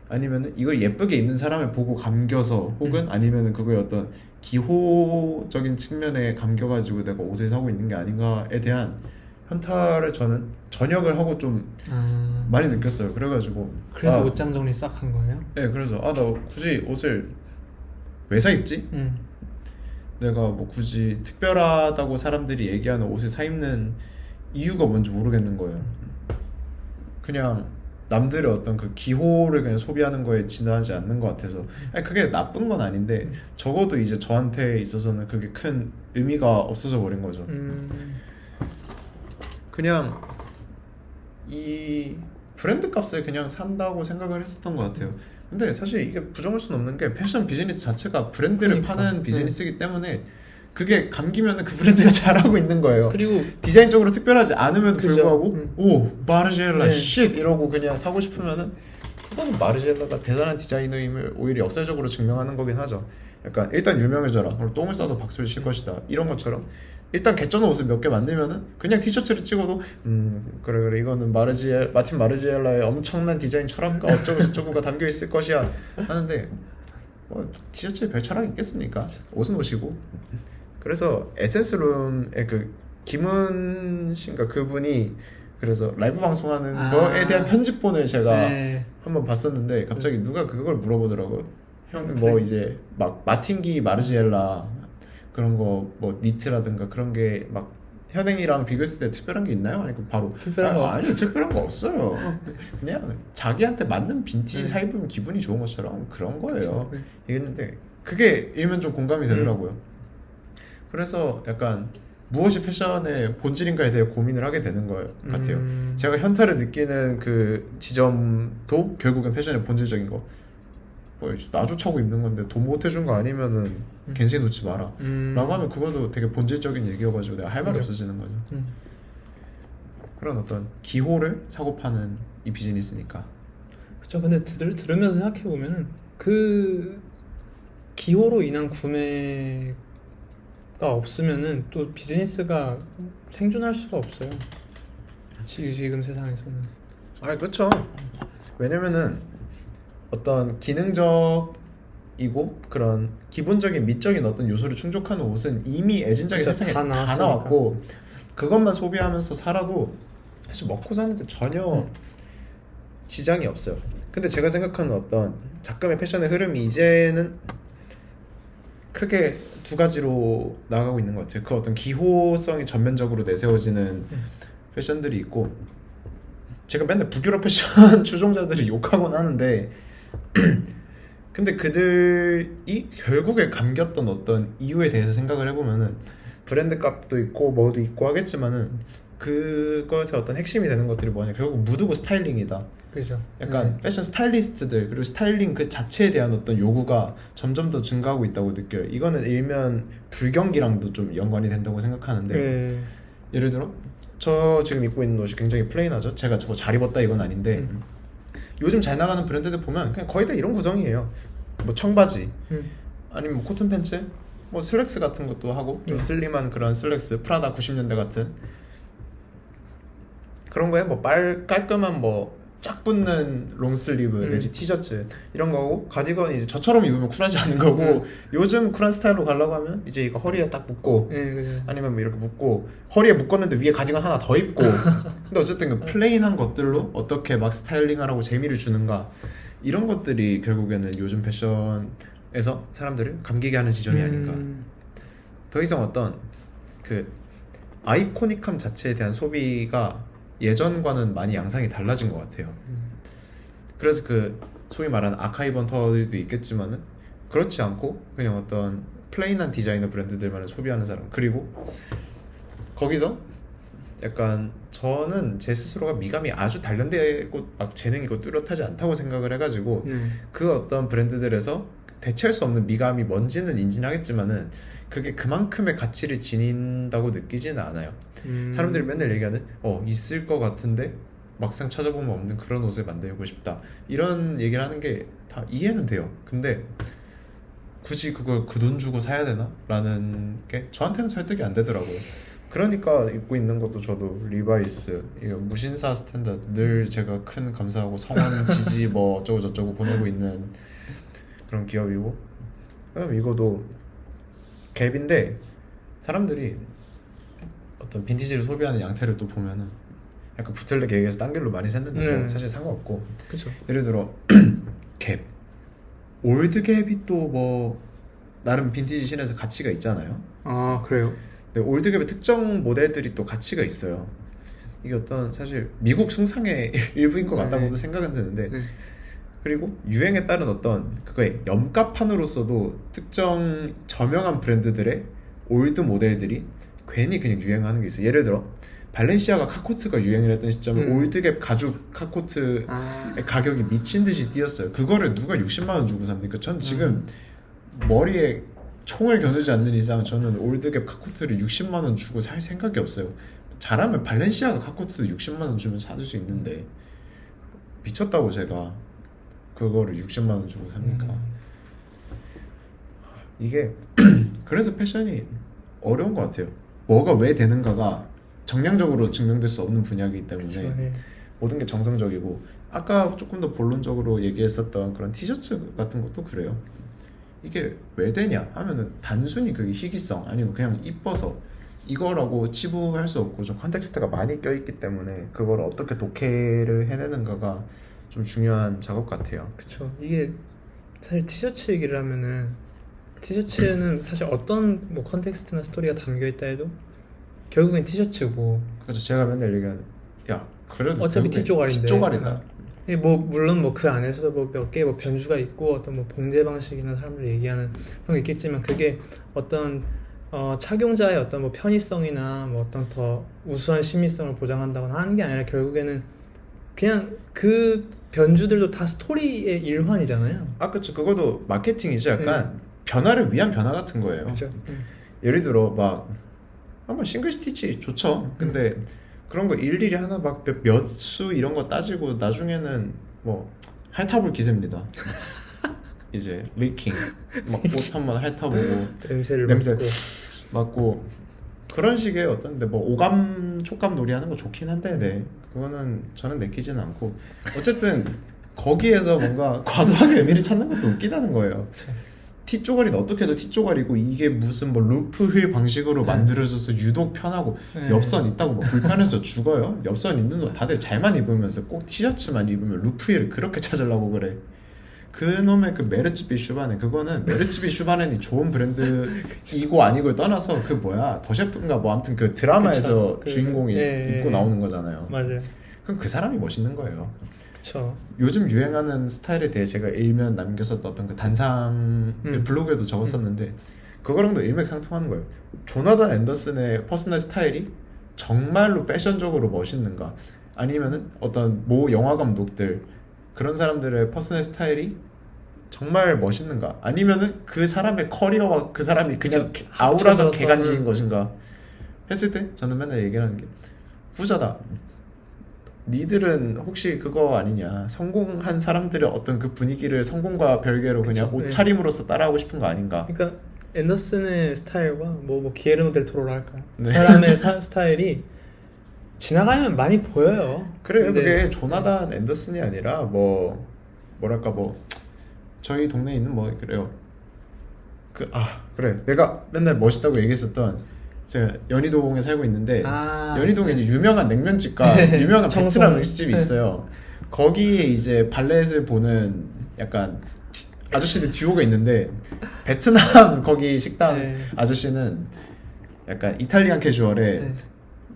아니면 이걸 예쁘게 입는 사람을 보고 감겨서 혹은 아니면 그거의 어떤 기호적인 측면에 감겨가지고 내가 옷을 사고 있는 게 아닌가에 대한 현타를 저는 전역을 하고 좀 많이 느꼈어요. 그래가지고 그래서 옷장 정리 싹 한 거예요? 네, 그래서 나 굳이 옷을 왜 사 입지? 내가 뭐 굳이 특별하다고 사람들이 얘기하는 옷을 사 입는 이유가 뭔지 모르겠는 거예요. 그냥 남들의 어떤 그 기호를 그냥 소비하는 거에 지나지 않는 것 같아서. 아니, 그게 나쁜 건 아닌데 적어도 이제 저한테 있어서는 그게 큰 의미가 없어져 버린 거죠. 그냥 이 브랜드 값을 그냥 산다고 생각을 했었던 것 같아요. 근데 사실 이게 부정할 수는 없는 게 패션 비즈니스 자체가 브랜드를 그러니까. 파는 비즈니스이기 때문에 그게 감기면은 그 브랜드가 잘하고 있는 거예요. 그리고 디자인적으로 특별하지 않음에도 그죠. 불구하고 오 마르지엘라 네. 쉿 이러고 그냥 사고 싶으면은 그건 마르지엘라가 대단한 디자이너임을 오히려 역설적으로 증명하는 거긴 하죠. 약간 일단 유명해져라. 그럼 똥을 싸도 박수를 칠 것이다. 이런 것처럼 일단 개쩌는 옷을 몇 개 만들면은 그냥 티셔츠를 찍어도 그래 이거는 마틴 마르지엘라의 엄청난 디자인 철학과 어쩌고 저쩌고가 담겨 있을 것이야 하는데 뭐 티셔츠에 별 철학이 있겠습니까? 옷은 옷이고. 그래서 에센스룸의 그 김은 씨인가 그분이 그래서 라이브 방송하는 거에 대한 편집본을 제가 네. 한번 봤었는데 갑자기 누가 그걸 물어보더라고요. 형 뭐 이제 막 마틴기 마르지엘라 그런 거 뭐 니트라든가 그런 게 막 현행이랑 비교했을 때 특별한 게 있나요? 아니 그 바로 특별한 거 아니 특별한 거 없어요. 그냥 자기한테 맞는 빈티지 사 입으면 기분이 좋은 것처럼 그런 거예요. 그쵸. 이랬는데 그게 일면 좀 공감이 되더라고요. 그래서 약간 무엇이 패션의 본질인가에 대해 고민을 하게 되는 것 같아요. 제가 현타를 느끼는 그 지점도 결국엔 패션의 본질적인 거. 뭐 나조차고 입는 건데 돈 못 해준 거 아니면은 겐세이 놓지 마라 라고 하면 그것도 되게 본질적인 얘기여가지고 내가 할 말이 그죠. 없어지는 거죠. 그런 어떤 기호를 사고 파는 이 비즈니스니까. 그렇죠. 근데 들으면서 생각해 보면은 그 기호로 인한 구매가 없으면은 또 비즈니스가 생존할 수가 없어요. 지금 세상에서는. 아니 그렇죠. 왜냐면은 어떤 기능적이고 그런 기본적인 미적인 어떤 요소를 충족하는 옷은 이미 애진작이 그쵸, 세상에 다 다 나왔으니까. 나왔고 그것만 소비하면서 살아도 사실 먹고 사는데 전혀 지장이 없어요. 근데 제가 생각하는 어떤 작금의 패션의 흐름이 이제는 크게 두 가지로 나가고 있는 것 같아요. 그 어떤 기호성이 전면적으로 내세워지는 패션들이 있고, 제가 맨날 북유럽 패션 추종자들이 욕하곤 하는데 근데 그들이 결국에 감겼던 어떤 이유에 대해서 생각을 해보면은 브랜드 값도 있고 뭐도 있고 하겠지만은 그것의 어떤 핵심이 되는 것들이 뭐냐, 결국 무드고 스타일링이다. 그죠. 약간 패션 스타일리스트들 그리고 스타일링 그 자체에 대한 어떤 요구가 점점 더 증가하고 있다고 느껴요. 이거는 일면 불경기랑도 좀 연관이 된다고 생각하는데 네. 예를 들어 저 지금 입고 있는 옷이 굉장히 플레인하죠. 제가 저거 잘 입었다 이건 아닌데 요즘 잘 나가는 브랜드들 보면 그냥 거의 다 이런 구성이에요. 뭐 청바지 아니면 뭐 코튼 팬츠, 뭐 슬랙스 같은 것도 하고 좀 슬림한 그런 슬랙스, 프라다 90년대 같은 그런 거에 뭐 깔끔한 뭐 짝 붙는 롱슬리브 내지 티셔츠 이런 거고, 가디건 이제 저처럼 입으면 쿨하지 않은 거고 요즘 쿨한 스타일로 가려고 하면 이제 이거 허리에 딱 묶고 네, 그죠. 아니면 뭐 이렇게 묶고 허리에 묶었는데 위에 가디건 하나 더 입고 근데 어쨌든 그 플레인한 것들로 어떻게 막 스타일링하라고 재미를 주는가, 이런 것들이 결국에는 요즘 패션에서 사람들을 감기게 하는 지점이 아닌가. 더 이상 어떤 그 아이코닉함 자체에 대한 소비가 예전과는 많이 양상이 달라진 것 같아요. 그래서 그 소위 말하는 아카이브 헌터들도 있겠지만은 그렇지 않고 그냥 어떤 플레인한 디자이너 브랜드들만을 소비하는 사람, 그리고 거기서 약간 저는 제 스스로가 미감이 아주 단련되고 막 재능이고 뚜렷하지 않다고 생각을 해가지고 그 어떤 브랜드들에서 대체할 수 없는 미감이 뭔지는 인지하겠지만은 그게 그만큼의 가치를 지닌다고 느끼지는 않아요. 사람들이 맨날 얘기하는 있을 것 같은데 막상 찾아보면 없는 그런 옷을 만들고 싶다, 이런 얘기를 하는 게 다 이해는 돼요. 근데 굳이 그걸 그 돈 주고 사야 되나? 라는 게 저한테는 설득이 안 되더라고요. 그러니까 입고 있는 것도 저도 리바이스, 이거 무신사 스탠다드 늘 제가 큰 감사하고 성원 지지 뭐 어쩌고 저쩌고 보내고 있는 그런 기업이고, 그다음 이거도 갭인데 사람들이 어떤 빈티지를 소비하는 양태를 또 보면은 약간 부틀렉 얘기해서 딴 길로 많이 샜는데 뭐 사실 상관없고, 그죠. 예를 들어 갭, 올드 갭이 또 뭐 나름 빈티지 씬에서 가치가 있잖아요. 아, 그래요? 근데 올드 갭의 특정 모델들이 또 가치가 있어요. 이게 어떤 사실 미국 숭상의 일부인 것 같다고도 생각은 드는데 그리고 유행에 따른 어떤 그거의 염가판으로서도 특정 저명한 브랜드들의 올드 모델들이 괜히 그냥 유행하는 게 있어요. 예를 들어 발렌시아가 카코트가 유행을 했던 시점에 올드갭 가죽 카코트의 가격이 미친 듯이 뛰었어요. 그거를 누가 60만 원 주고 삽니까? 전 지금 머리에 총을 겨누지 않는 이상 저는 올드갭 카코트를 60만 원 주고 살 생각이 없어요. 잘하면 발렌시아가 카코트도 60만 원 주면 사줄 수 있는데 미쳤다고 제가 그거를 60만 원 주고 삽니까? 이게 그래서 패션이 어려운 것 같아요. 뭐가 왜 되는가가 정량적으로 증명될 수 없는 분야이기 때문에 모든 게 정성적이고, 아까 조금 더 본론적으로 얘기했었던 그런 티셔츠 같은 것도 그래요. 이게 왜 되냐 하면은 단순히 그게 희귀성 아니면 그냥 이뻐서 이거라고 치부할 수 없고 좀 컨텍스트가 많이 껴있기 때문에 그걸 어떻게 독해를 해내는가가 좀 중요한 작업 같아요. 그쵸. 이게 사실 티셔츠 얘기를 하면은 티셔츠는 사실 어떤 뭐 컨텍스트나 스토리가 담겨 있다 해도 결국엔 티셔츠고 그래서 제가 맨날 얘기하는 야 그래도 어차피 결국엔 뒷조각인데. 뒷조각이다. 뭐 물론 뭐 그 안에서도 뭐 몇 개 뭐 변주가 있고 어떤 뭐 봉제 방식이나 사람들이 얘기하는 그런 게 있겠지만 그게 어떤 착용자의 어떤 뭐 편의성이나 뭐 어떤 더 우수한 심미성을 보장한다거나 하는 게 아니라 결국에는 그냥 그 변주들도 다 스토리의 일환이잖아요. 아 그쵸. 그것도 마케팅이죠. 약간 변화를 위한 변화 같은 거예요. 그렇죠. 예를 들어 막 한번 싱글 스티치 좋죠. 근데 그런 거 일일이 하나 막 몇 수 이런 거 따지고 나중에는 뭐 핥아볼 기세입니다. 이제 리킹 막 옷 한번 핥아보고 냄새를 냄새 맡고. 맡고 그런 식의 어떤 근데 뭐 오감 촉감 놀이 하는 거 좋긴 한데 네 그거는 저는 내키지는 않고 어쨌든 거기에서 뭔가 과도하게 의미를 찾는 것도 웃기다는 거예요. 티 쪼가리는 어떻게 해도 티 쪼가리고 이게 무슨 뭐 루프 휠 방식으로 만들어져서 유독 편하고 네. 엽선 있다고 뭐 불편해서 죽어요? 엽선 있는 옷 다들 잘만 입으면서 꼭 티셔츠만 입으면 루프 휠을 그렇게 찾으려고 그래. 그놈의 그 메르츠비 슈바넨 그거는 메르츠비 슈바넨이 좋은 브랜드이고 아니고를 떠나서 그 뭐야 더셰프인가 뭐 아무튼 그 드라마에서 그쵸. 그, 주인공이 예, 입고 예. 나오는 거잖아요. 맞아요. 그럼 그 사람이 멋있는 거예요. 그쵸. 요즘 유행하는 스타일에 대해 제가 일면 남겼었던 어떤 그 단상 블로그에도 적었었는데 그거랑도 일맥상통하는 거예요. 조나단 앤더슨의 퍼스널 스타일이 정말로 패션적으로 멋있는가 아니면은 어떤 모 영화 감독들 그런 사람들의 퍼스널 스타일이 정말 멋있는가 아니면은 그 사람의 커리어와 그 사람이 그냥 아우라가 합쳐져서 개간지인 것인가 했을 때 저는 맨날 얘기하는 게 후자다. 니들은 혹시 그거 아니냐 성공한 사람들의 어떤 그 분위기를 성공과 별개로 그냥 그쵸, 네. 옷차림으로서 따라하고 싶은 거 아닌가. 그러니까 앤더슨의 스타일과 뭐 기에르모 델 토로라 할까요? 네. 사람의 스타일이 지나가면 많이 보여요. 그래 근데 그게 조나단 앤더슨이 아니라 뭐 뭐랄까 뭐 저희 동네에 있는 뭐 그래요 그래 내가 맨날 멋있다고 얘기했었던 제가 연희동에 살고 있는데 연희동에 이제 유명한 냉면집과 유명한 정성. 베트남 음식집이 있어요. 거기에 이제 발렛을 보는 약간 아저씨들 듀오가 있는데 베트남 거기 식당 네. 아저씨는 약간 이탈리안 캐주얼에 네.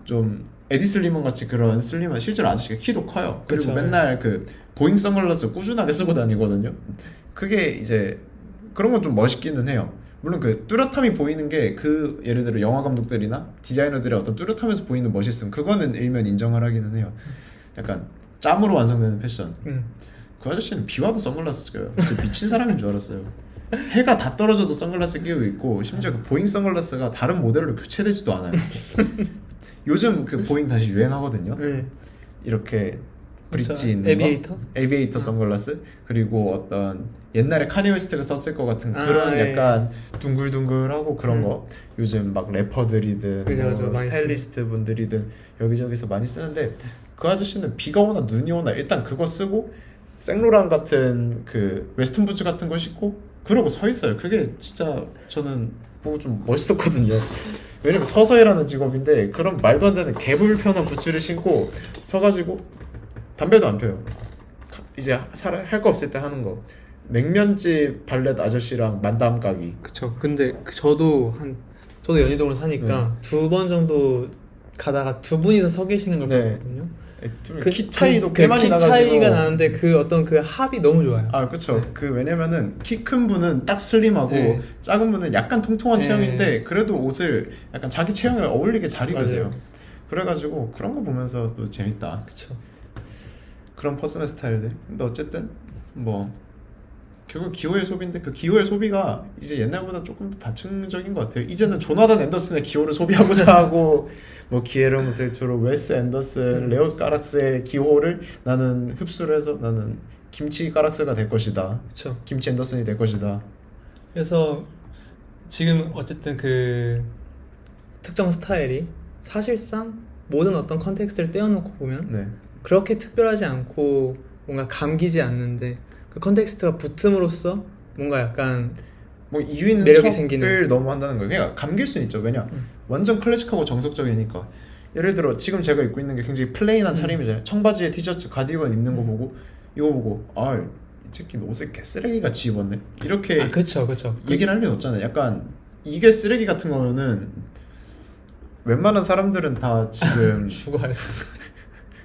좀 에디 슬리먼 같이 그런 슬림한 실제로 아저씨가 키도 커요. 그리고 그쵸. 맨날 그 보잉 선글라스 꾸준하게 쓰고 다니거든요. 그게 이제 그런 건 좀 멋있기는 해요. 물론 그 뚜렷함이 보이는 게 그 예를 들어 영화 감독들이나 디자이너들의 어떤 뚜렷함에서 보이는 멋있음 그거는 일면 인정을 하기는 해요. 약간 짬으로 완성되는 패션. 그 아저씨는 비 와도 선글라스 껴요. 진짜 미친 사람인 줄 알았어요. 해가 다 떨어져도 선글라스 끼고 있고 심지어 그 보잉 선글라스가 다른 모델로 교체되지도 않아요. 요즘 그 보잉 다시 유행하거든요. 네. 이렇게 브릿지 그쵸. 있는 에비에이터? 거, 에비에이터 선글라스 그리고 어떤 옛날에 카니 웨스트가 썼을 것 같은 그런 예. 약간 둥글둥글하고 그런 거 요즘 막 래퍼들이든 그죠, 뭐 그죠. 많이 스타일리스트 분들이든 여기저기서 많이 쓰는데 그 아저씨는 비가 오나 눈이 오나 일단 그거 쓰고 생로랑 같은 그 웨스턴 부츠 같은 거 신고 그러고 서 있어요. 그게 진짜 저는 보고 좀 멋있었거든요. 왜냐면 서서 일하는 직업인데 그런 말도 안 되는 개불편한 부츠를 신고 서가지고 담배도 안 펴요. 이제 할 거 없을 때 하는 거 냉면집 발렛 아저씨랑 만담 까기. 그쵸. 근데 저도 연희동을 사니까 네. 2번 정도 가다가 두 분이서 서 계시는 걸 네. 봤거든요. 키 차이도 꽤 많이 키 나가지고 차이가 나는데 그 어떤 그 합이 너무 좋아요. 아 그쵸. 그 왜냐면은 키 큰 분은 딱 슬림하고 네. 작은 분은 약간 통통한 네. 체형인데 그래도 옷을 약간 자기 체형에 어울리게 잘 입으세요. 맞아요. 그래가지고 그런 거 보면서 또 재밌다. 그쵸. 그런 퍼스널 스타일들. 근데 어쨌든 뭐 결국 기호의 소비인데 그 기호의 소비가 이제 옛날보다 조금 더 다층적인 것 같아요. 이제는 조나단 앤더슨의 기호를 소비하고자 하고 뭐 기에르모 델 토로, 웨스 앤더슨, 레오 까락스의 기호를 나는 흡수를 해서 나는 김치 까락스가 될 것이다. 그쵸. 김치 앤더슨이 될 것이다. 그래서 지금 어쨌든 그 특정 스타일이 사실상 모든 어떤 컨텍스트를 떼어놓고 보면 네. 그렇게 특별하지 않고 뭔가 감기지 않는데 그 컨텍스트가 붙음으로써 뭔가 약간 뭐 이유 있는 매력이 척을 생기는. 너무 한다는 거예요. 그러니까 감길 수는 있죠. 왜냐 완전 클래식하고 정석적이니까. 예를 들어 지금 제가 입고 있는 게 굉장히 플레인한 차림이잖아요. 청바지에 티셔츠, 가디건 입는 거 보고 이거 보고 아 새끼 옷을 개쓰레기 같이 입었네 이렇게 아 그쵸. 얘기를 할 리는 없잖아요. 약간 이게 쓰레기 같은 거는 웬만한 사람들은 다 지금 죽어요.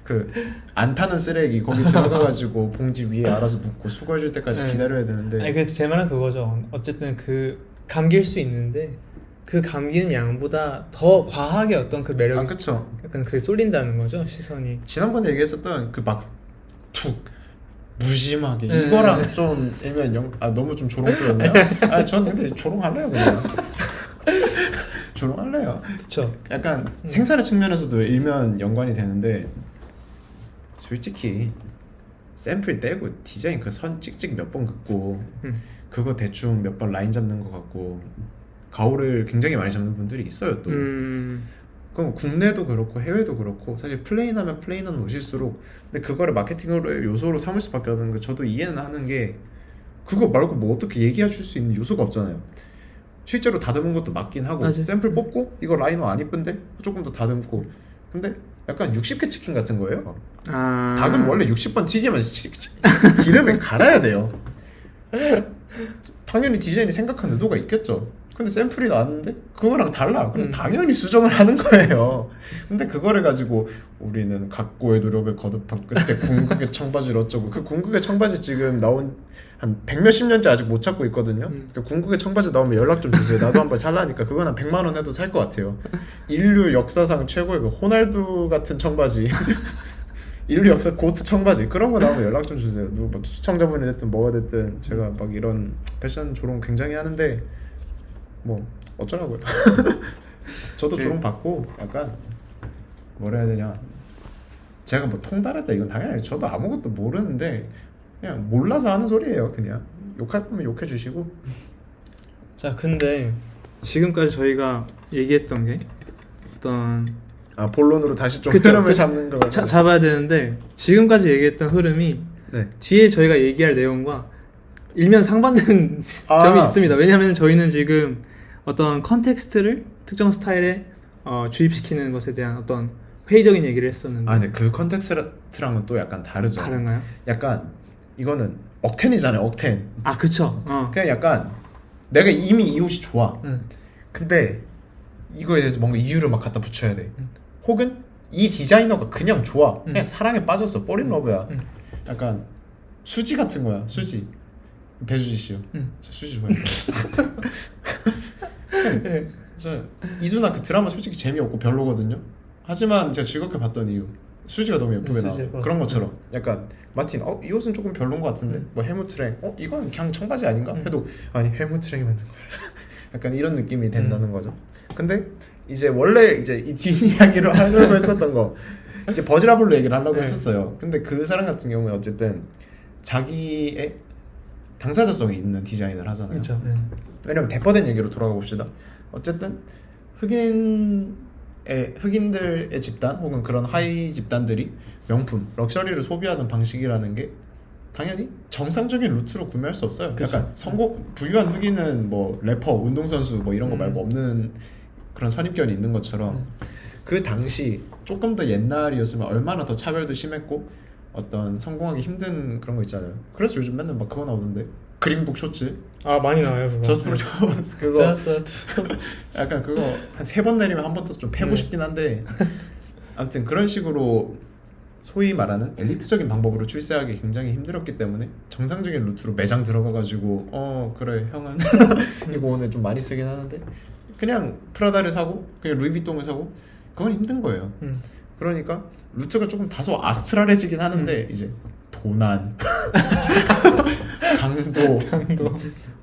그 안 타는 쓰레기 거기 들어가가지고 봉지 위에 알아서 묻고 수거해줄 때까지 네. 기다려야 되는데 아니 제 말은 그거죠. 어쨌든 그 감길 수 있는데 그 감기는 양보다 더 과하게 어떤 그 매력이 그쵸. 약간 그게 쏠린다는 거죠 시선이. 지난번에 얘기했었던 그 막 툭 무심하게 네. 이거랑 좀 일면 너무 좀 조롱스럽네요. 전 근데 조롱할래요 그냥. 조롱할래요. 그쵸. 약간 생산의 측면에서도 일면 연관이 되는데 솔직히 샘플 떼고 디자인 그 선 찍찍 몇 번 긋고 그거 대충 몇 번 라인 잡는 거 같고 가오를 굉장히 많이 잡는 분들이 있어요 또. 그럼 국내도 그렇고 해외도 그렇고 사실 플레인하면 플레인한 옷일수록 근데 그거를 마케팅으로 요소로 삼을 수밖에 없는 거 저도 이해는 하는 게 그거 말고 뭐 어떻게 얘기해 줄 수 있는 요소가 없잖아요. 실제로 다듬은 것도 맞긴 하고 맞아요. 샘플 뽑고 이거 라이너 안 이쁜데 조금 더 다듬고 근데 약간 60개 치킨 같은 거예요. 아 닭은 원래 60번 튀기면 기름을 갈아야 돼요. 당연히 디자인이 생각한 의도가 있겠죠. 근데 샘플이 나왔는데 그거랑 달라. 그럼 당연히 수정을 하는 거예요. 근데 그거를 가지고 우리는 각고의 노력을 거듭한 끝에 궁극의 청바지를 어쩌고 그 궁극의 청바지 지금 나온 한 100몇십 년째 아직 못 찾고 있거든요. 그 궁극의 청바지 나오면 연락 좀 주세요. 나도 한번 살라니까 그건 한 100만 원 해도 살 것 같아요. 인류 역사상 최고의 그 호날두 같은 청바지 인류 역사 고트 청바지 그런 거 나오면 연락 좀 주세요. 누구 뭐 시청자분이 됐든 뭐가 됐든 제가 막 이런 패션 조롱 굉장히 하는데 뭐 어쩌라고요. 저도 조롱 받고 약간 뭐라 해야 되냐 제가 뭐 통달했다 이건 당연히 아니에요. 저도 아무것도 모르는데 그냥 몰라서 하는 소리예요. 그냥 욕할 거면 욕해 주시고. 자 근데 지금까지 저희가 얘기했던 게 어떤 본론으로 다시 좀 그쵸, 흐름을 잡는 거 잡아야 되는데 지금까지 얘기했던 흐름이 네. 뒤에 저희가 얘기할 내용과 일면 상반되는 점이 있습니다. 왜냐하면 저희는 지금 어떤 컨텍스트를 특정 스타일에 주입시키는 것에 대한 어떤 회의적인 얘기를 했었는데 근데 그 컨텍스트랑은 또 약간 다르죠. 다른가요? 약간 이거는 억텐이잖아요. 억텐. 아 그쵸. 그냥 약간 내가 이미 이 옷이 좋아. 응. 근데 이거에 대해서 뭔가 이유를 막 갖다 붙여야 돼. 혹은 이 디자이너가 그냥 좋아. 그냥 사랑에 빠졌어. 뻘인러브야. 약간 수지 같은 거야. 수지. 배수지 씨요. 저 수지 좋아해요. 저 이두나 그 드라마 솔직히 재미없고 별로거든요. 하지만 제가 즐겁게 봤던 이유 수지가 너무 예쁘게 나와서 그런 것처럼 약간 마틴 이 옷은 조금 별론 것 같은데 뭐 헬무트랭 이건 그냥 청바지 아닌가 해도 아니 헬무트랭이 만든 거야. 약간 이런 느낌이 된다는 거죠. 근데 이제 원래 이제 이 뒷이야기로 하려고 했었던 거 이제 버즈라블로 얘기를 하려고 했었어요. 근데 그 사람 같은 경우는 어쨌든 자기의 당사자성이 있는 디자인을 하잖아요. 그렇죠. 왜냐면 대퍼된 얘기로 돌아가 봅시다. 어쨌든 흑인들의 집단 혹은 그런 하이 집단들이 명품, 럭셔리를 소비하는 방식이라는 게 당연히 정상적인 루트로 구매할 수 없어요. 그쵸. 약간 부유한 흑인은 뭐 래퍼, 운동선수 뭐 이런 거 말고 없는 그런 선입견이 있는 것처럼 그 당시 조금 더 옛날이었으면 얼마나 더 차별도 심했고 어떤 성공하기 힘든 그런 거 있잖아요. 그래서 요즘 맨날 막 그거 나오던데 그린북 쇼츠 아 많이 나와요 그거. 저스트 조스 그거 Just 약간 그거 한 3번 내리면 한 번 더 좀 패고 싶긴 한데 아무튼 그런 식으로 소위 말하는 엘리트적인 방법으로 출세하기 굉장히 힘들었기 때문에 정상적인 루트로 매장 들어가가지고 그래 형은 이거 오늘 좀 많이 쓰긴 하는데 그냥 프라다를 사고 그냥 루이비통을 사고 그건 힘든 거예요. 그러니까 루트가 조금 다소 아스트랄해지긴 하는데 이제 도난 강도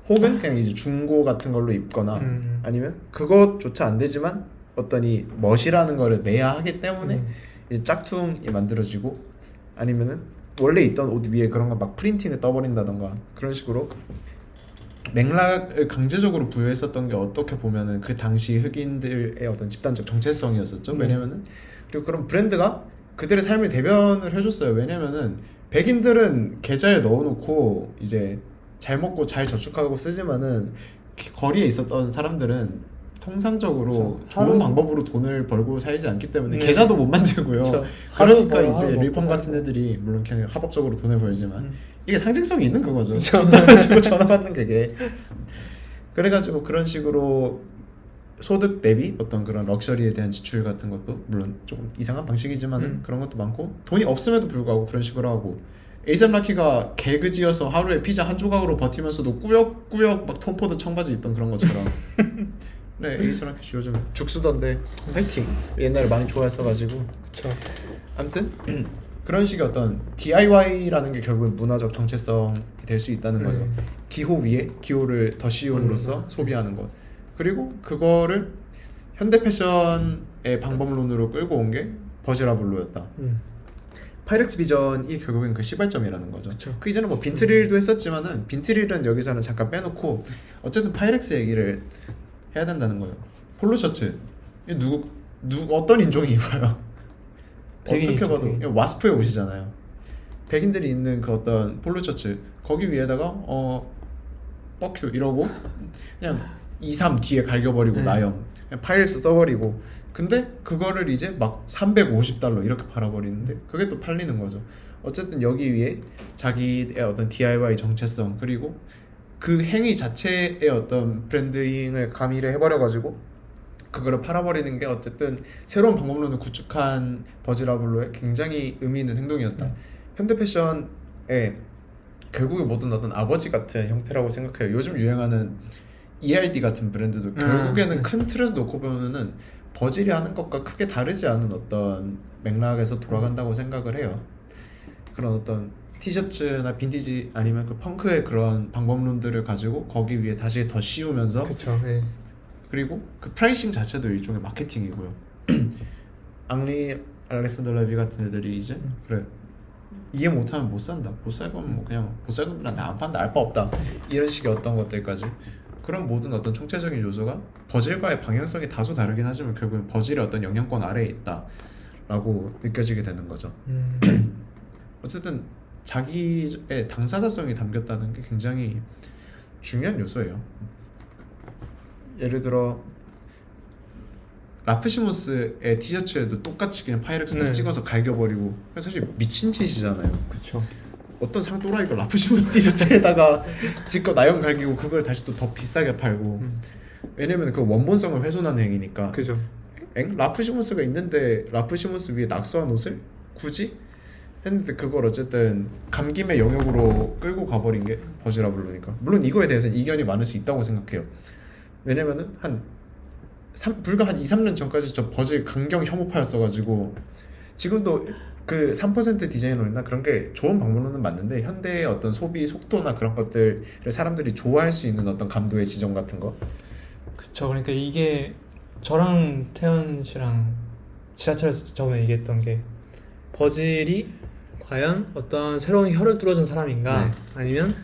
혹은 그냥 이제 중고 같은 걸로 입거나 아니면 그것조차 안 되지만 어떤 이 멋이라는 거를 내야 하기 때문에 이제 짝퉁이 만들어지고 아니면은 원래 있던 옷 위에 그런 거 막 프린팅을 떠버린다던가 그런 식으로 맥락을 강제적으로 부여했었던 게 어떻게 보면은 그 당시 흑인들의 어떤 집단적 정체성이었었죠. 왜냐면은 그리고 그런 브랜드가 그들의 삶을 대변을 해줬어요. 왜냐면은 백인들은 계좌에 넣어놓고 이제 잘 먹고 잘 저축하고 쓰지만은 거리에 있었던 사람들은 통상적으로 그쵸. 좋은 하루- 방법으로 돈을 벌고 살지 않기 때문에 네. 계좌도 못 만들고요. 그쵸. 그러니까 하루 이제 먹고 릴펌 같은 살고. 애들이 물론 그냥 합법적으로 돈을 벌지만 음. 이게 상징성이 있는 그거죠. 돈 가지고 전화 받는 그게. 그래가지고 그런 식으로 소득 대비 어떤 그런 럭셔리에 대한 지출 같은 것도 물론 조금 이상한 방식이지만은 그런 것도 많고 돈이 없음에도 불구하고 그런 식으로 하고 에이셈 라키가 개그지여서 하루에 피자 한 조각으로 버티면서도 꾸역꾸역 막 톰포드 청바지 입던 그런 것처럼 네 에이셈 라키 씨 요즘 죽 쓰던데 파이팅 옛날에 많이 좋아했어가지고 그쵸. 아무튼 그런 식의 어떤 DIY라는 게 결국은 문화적 정체성이 될 수 있다는 거죠. 기호 위에 기호를 더 씌움으로써 소비하는 것. 그리고 그거를 현대 패션의 방법론으로 끌고 온 게 버즈라블로였다. 파이렉스 비전이 결국엔 그 시발점이라는 거죠. 그쵸. 그 이전에 뭐 빈트릴도 했었지만은 빈트릴은 여기서는 잠깐 빼놓고 어쨌든 파이렉스 얘기를 해야 된다는 거예요. 폴로 셔츠 이게 누구 어떤 인종이 입어요? 백인이죠, 어떻게 봐도 백인. 와스프의 옷이잖아요. 백인들이 입는 그 어떤 폴로 셔츠 거기 위에다가 뻑큐 이러고 그냥 2, 3 뒤에 갈겨버리고 나염 그냥 파이렉스 써버리고 근데 그거를 이제 막 $350 이렇게 팔아버리는데 그게 또 팔리는 거죠. 어쨌든 여기 위에 자기의 어떤 DIY 정체성 그리고 그 행위 자체의 어떤 브랜딩을 가미를 해버려가지고 그거를 팔아버리는 게 어쨌든 새로운 방법론을 구축한 버즈라블로의 굉장히 의미 있는 행동이었다. 현대 패션의 결국에 모든 어떤 아버지 같은 형태라고 생각해요. 요즘 유행하는 ERD 같은 브랜드도 결국에는 큰 틀에서 놓고 보면은 버질이 하는 것과 크게 다르지 않은 어떤 맥락에서 돌아간다고 생각을 해요. 그런 어떤 티셔츠나 빈티지 아니면 그 펑크의 그런 방법론들을 가지고 거기 위에 다시 더 씌우면서 그쵸. 네. 그리고 그 프라이싱 자체도 일종의 마케팅이고요. 앙리 알렉산더 레비 같은 애들이 이제 그래 이해 못하면 못 산다. 못 살 거면 뭐 그냥 못 살 거면 나 안 판다. 알 바 없다. 이런 식의 어떤 것들까지 그런 모든 어떤 총체적인 요소가 버질과의 방향성이 다소 다르긴 하지만 결국은 버질의 어떤 영향권 아래에 있다라고 느껴지게 되는 거죠. 어쨌든 자기의 당사자성이 담겼다는 게 굉장히 중요한 요소예요. 예를 들어 라프 시몬스의 티셔츠에도 똑같이 그냥 파이렉스 네. 찍어서 갈겨버리고 사실 미친 짓이잖아요. 그쵸. 어떤 상또라이가 라프 시몬스 티셔츠에다가 지껏 나염 갈기고 그걸 다시 또 더 비싸게 팔고 왜냐면 그 원본성을 훼손하는 행위니까. 그죠. 라프 시몬스가 있는데 라프 시몬스 위에 낙서한 옷을 굳이 했는데 그걸 어쨌든 감김의 영역으로 끌고 가버린 게 버즈라블로니까. 물론 이거에 대해서는 이견이 많을 수 있다고 생각해요. 왜냐면은 불과 한 2, 3년 전까지 저 버즈 강경 혐오파였어가지고 지금도 그 3% 디자이너나 그런 게 좋은 방법론은 맞는데 현대의 어떤 소비 속도나 그런 것들을 사람들이 좋아할 수 있는 어떤 감도의 지점 같은 거. 그쵸. 그러니까 이게 저랑 태연 씨랑 지하철에서 저번에 얘기했던 게 버질이 과연 어떤 새로운 혀를 뚫어준 사람인가 네. 아니면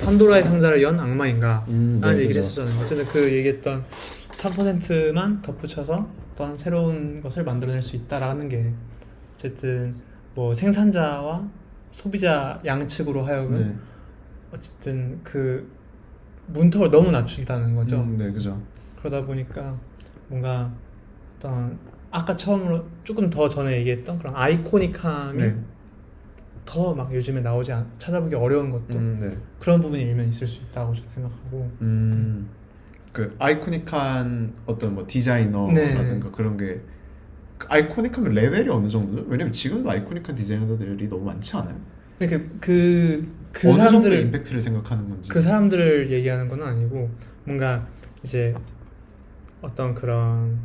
판도라의 상자를 연 악마인가 네, 라는 얘기를 그죠. 했었잖아요. 어쨌든 그 얘기했던 3%만 덧붙여서 어떤 새로운 것을 만들어낼 수 있다라는 게 어쨌든 뭐 생산자와 소비자 양측으로 하여금 네. 어쨌든 그 문턱을 너무 낮춘다는 거죠. 네, 그죠. 그러다 보니까 뭔가 어떤 아까 처음으로 조금 더 전에 얘기했던 그런 아이코닉함이 네. 더 막 요즘에 찾아보기 어려운 것도 네. 그런 부분이 일면 있을 수 있다고 저는 생각하고 그 아이코닉한 어떤 뭐 디자이너라든가 그런 게 그 아이코닉하면 레벨이 어느 정도죠? 왜냐면 지금도 아이코닉한 디자이너들이 너무 많지 않아요? 그러니까 그 어느 정도의 사람들을 임팩트를 생각하는 건지. 그 사람들을 얘기하는 건 아니고 뭔가 이제 어떤 그런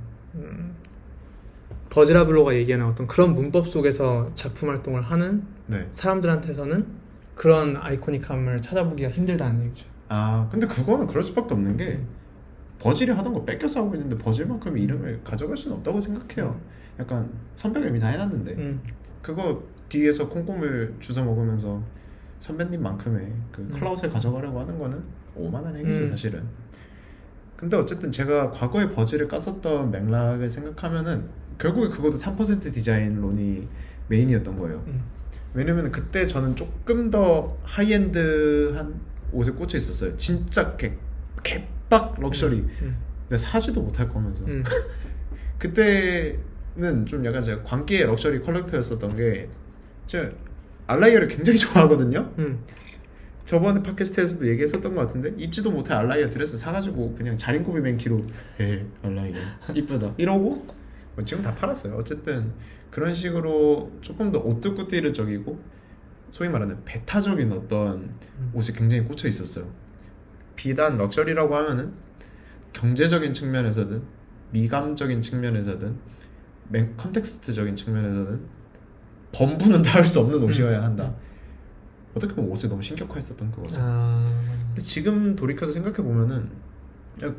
버즈라블로가 얘기하는 어떤 그런 문법 속에서 작품 활동을 하는 네. 사람들한테서는 그런 아이코닉함을 찾아보기가 힘들다는 얘기죠. 아 근데 그거는 그럴 수밖에 없는 게 버질이 하던 거 뺏겨서 하고 있는데 버질만큼의 이름을 가져갈 수는 없다고 생각해요. 약간 선배가 이미 다 해놨는데 그거 뒤에서 콩고물 주워 먹으면서 선배님만큼의 그 클라웃을 가져가려고 하는 거는 오만한 행위지 사실은. 근데 어쨌든 제가 과거에 버질을 깠었던 맥락을 생각하면은 결국에 그것도 3% 디자인론이 메인이었던 거예요. 왜냐면 그때 저는 조금 더 하이엔드한 옷에 꽂혀 있었어요. 진짜 개빡 럭셔리. 근데 사지도 못할 거면서. 음. 그때는 좀 약간 제가 광기의 럭셔리 컬렉터였었던 게 제가 알라이어를 굉장히 좋아하거든요. 저번에 팟캐스트에서도 얘기했었던 것 같은데 입지도 못해 알라이어 드레스 사가지고 그냥 자린고비 맨키로 알라이어 이쁘다 이러고 뭐 지금 다 팔았어요. 어쨌든 그런 식으로 조금 더 오뚜꾸띠르적이고 소위 말하는 베타적인 어떤 옷에 굉장히 꽂혀 있었어요. 비단 럭셔리라고 하면은 경제적인 측면에서든 미감적인 측면에서든 컨텍스트적인 측면에서든 범부는 다할 수 없는 옷이어야 한다. 어떻게 보면 옷에 너무 신격화했었던 그거죠. 근데 지금 돌이켜서 생각해 보면은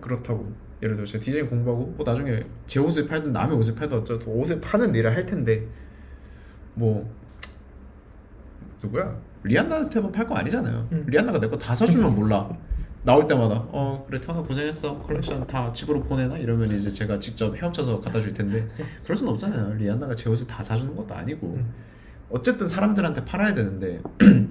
그렇다고 예를 들어 제가 디자인 공부하고 뭐 나중에 제 옷을 팔든 남의 옷을 팔든 어쩌든 옷을 파는 일을 할 텐데 뭐 누구야 리안나한테만 팔 거 아니잖아요. 리안나가 내 거 다 사주면 몰라. 나올 때마다 그래 태어나 고생했어 컬렉션 다 집으로 보내나 이러면 이제 제가 직접 헤엄쳐서 갖다 줄 텐데 그럴 순 없잖아요. 리안나가 제 옷을 다 사주는 것도 아니고 어쨌든 사람들한테 팔아야 되는데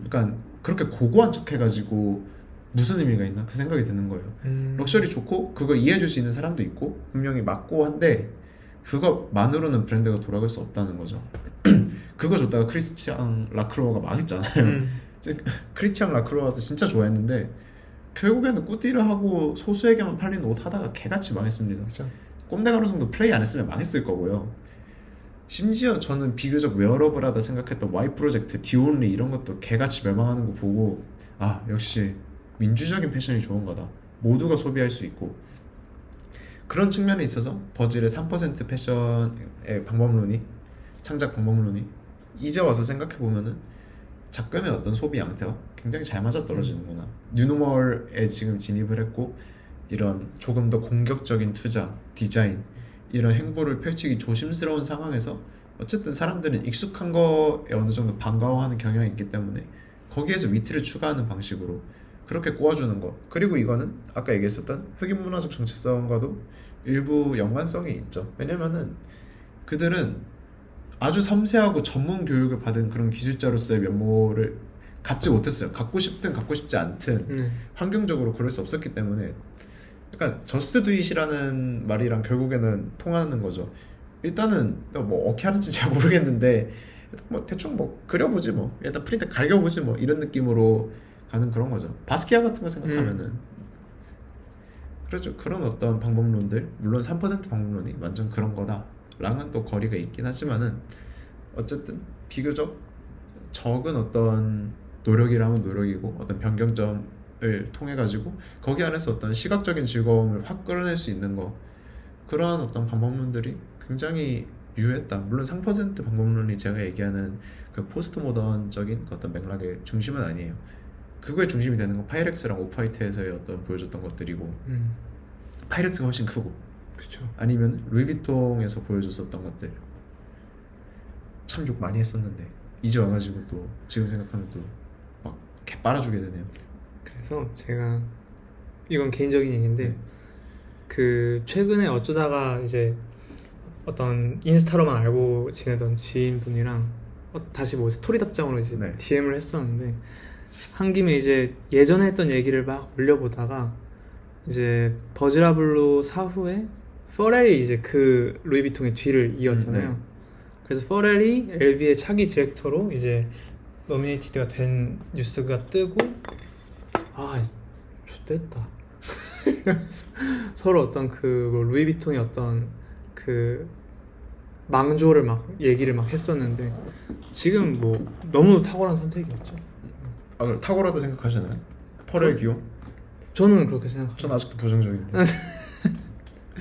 약간 그렇게 고고한 척 해가지고 무슨 의미가 있나 그 생각이 드는 거예요. 럭셔리 좋고 그걸 이해해줄 수 있는 사람도 있고 분명히 맞고 한데 그것만으로는 브랜드가 돌아갈 수 없다는 거죠. 그거 줬다가 크리스티앙 라크로아가 망했잖아요. 크리스티앙 라크로아도 진짜 좋아했는데 결국에는 꾸띠르하고 소수에게만 팔리는 옷 하다가 개같이 망했습니다. 그렇죠. 꼼데 가로성도 플레이 안 했으면 망했을 거고요. 심지어 저는 비교적 웨어러블하다 생각했던 Y 프로젝트, 디올리 이런 것도 개같이 멸망하는 거 보고 아 역시 민주적인 패션이 좋은 거다. 모두가 소비할 수 있고 그런 측면에 있어서 버즐의 3% 패션의 방법론이 창작 방법론이 이제 와서 생각해 보면은 작금의 어떤 소비 양태와 굉장히 잘 맞아 떨어지는구나. 뉴노멀에 지금 진입을 했고 이런 조금 더 공격적인 투자, 디자인 이런 행보를 펼치기 조심스러운 상황에서 어쨌든 사람들은 익숙한 거에 어느 정도 반가워하는 경향이 있기 때문에 거기에서 위트를 추가하는 방식으로 그렇게 꼬아주는 거. 그리고 이거는 아까 얘기했었던 흑인 문화적 정체성과도 일부 연관성이 있죠. 왜냐면은 그들은 아주 섬세하고 전문 교육을 받은 그런 기술자로서의 면모를 갖지 못했어요. 갖고 싶든 갖고 싶지 않든 환경적으로 그럴 수 없었기 때문에 약간 저스트 두잇이라는 말이랑 결국에는 통하는 거죠. 일단은 뭐 어떻게 하는지 잘 모르겠는데 뭐 대충 뭐 그려보지 뭐 일단 프린트 갈겨보지 뭐 이런 느낌으로 가는 그런 거죠. 바스키아 같은 거 생각하면은 그렇죠. 그런 어떤 방법론들 물론 3% 방법론이 완전 그런 거다랑은 또 거리가 있긴 하지만은 어쨌든 비교적 적은 어떤 노력이라면 노력이고 어떤 변경점을 통해 가지고 거기 안에서 어떤 시각적인 즐거움을 확 끌어낼 수 있는 거 그런 어떤 방법론들이 굉장히 유효했다. 물론 3% 방법론이 제가 얘기하는 그 포스트 모던적인 어떤 맥락의 중심은 아니에요. 그거의 중심이 되는 건 파이렉스랑 오프화이트에서의 어떤 보여줬던 것들이고 파이렉스가 훨씬 크고 그렇죠. 아니면 루이비통에서 보여줬었던 것들 참 욕 많이 했었는데 이제 와가지고 또 지금 생각하면 또 막 개 빨아주게 되네요. 그래서 제가 이건 개인적인 얘기인데 그 최근에 어쩌다가 이제 어떤 인스타로만 알고 지내던 지인분이랑 다시 뭐 스토리 답장으로 이제 네. DM을 했었는데 한 김에 이제 예전에 했던 얘기를 막 올려보다가 이제 버즈라블로 사후에 퍼렐이 이제 그 루이비통의 뒤를 이었잖아요. 네. 그래서 퍼렐이 LV의 차기 디렉터로 이제 노미네이티드가 된 뉴스가 뜨고 아 좋됐다 이러면서 서로 어떤 그 뭐 루이비통의 어떤 그 망조를 막 얘기를 막 했었는데 지금 뭐 너무 탁월한 선택이었죠. 아 그럼 탁월하다 생각하시나요? 퍼렐 기용? 저는 그렇게 생각해요. 전 아직도 부정적인데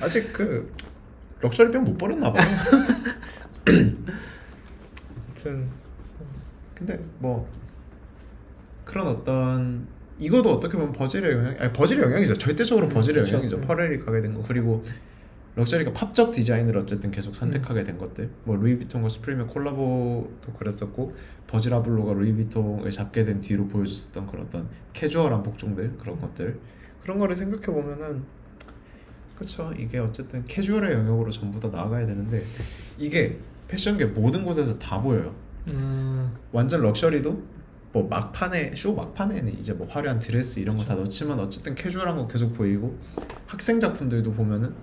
아직 그 럭셔리병 못 버렸나 봐요. 아무튼 근데 뭐 그런 어떤 이것도 어떻게 보면 버즐의 영향, 아니 버즐의 영향이죠. 절대적으로 버즐의 그렇죠. 영향이죠. 퍼렐이 가게 된 거 그리고 럭셔리가 팝적 디자인을 어쨌든 계속 선택하게 된 것들 뭐 루이비통과 스프림의 콜라보도 그랬었고 버즈라블로가 루이비통을 잡게 된 뒤로 보여줬었던 그런 어떤 캐주얼한 복종들 그런 것들 그런 거를 생각해 보면은 그렇죠. 이게 어쨌든 캐주얼의 영역으로 전부 다 나아가야 되는데 이게 패션계 모든 곳에서 다 보여요. 완전 럭셔리도 뭐 막판에 쇼 막판에는 이제 뭐 화려한 드레스 이런 거 다 넣지만 어쨌든 캐주얼한 거 계속 보이고 학생 작품들도 보면은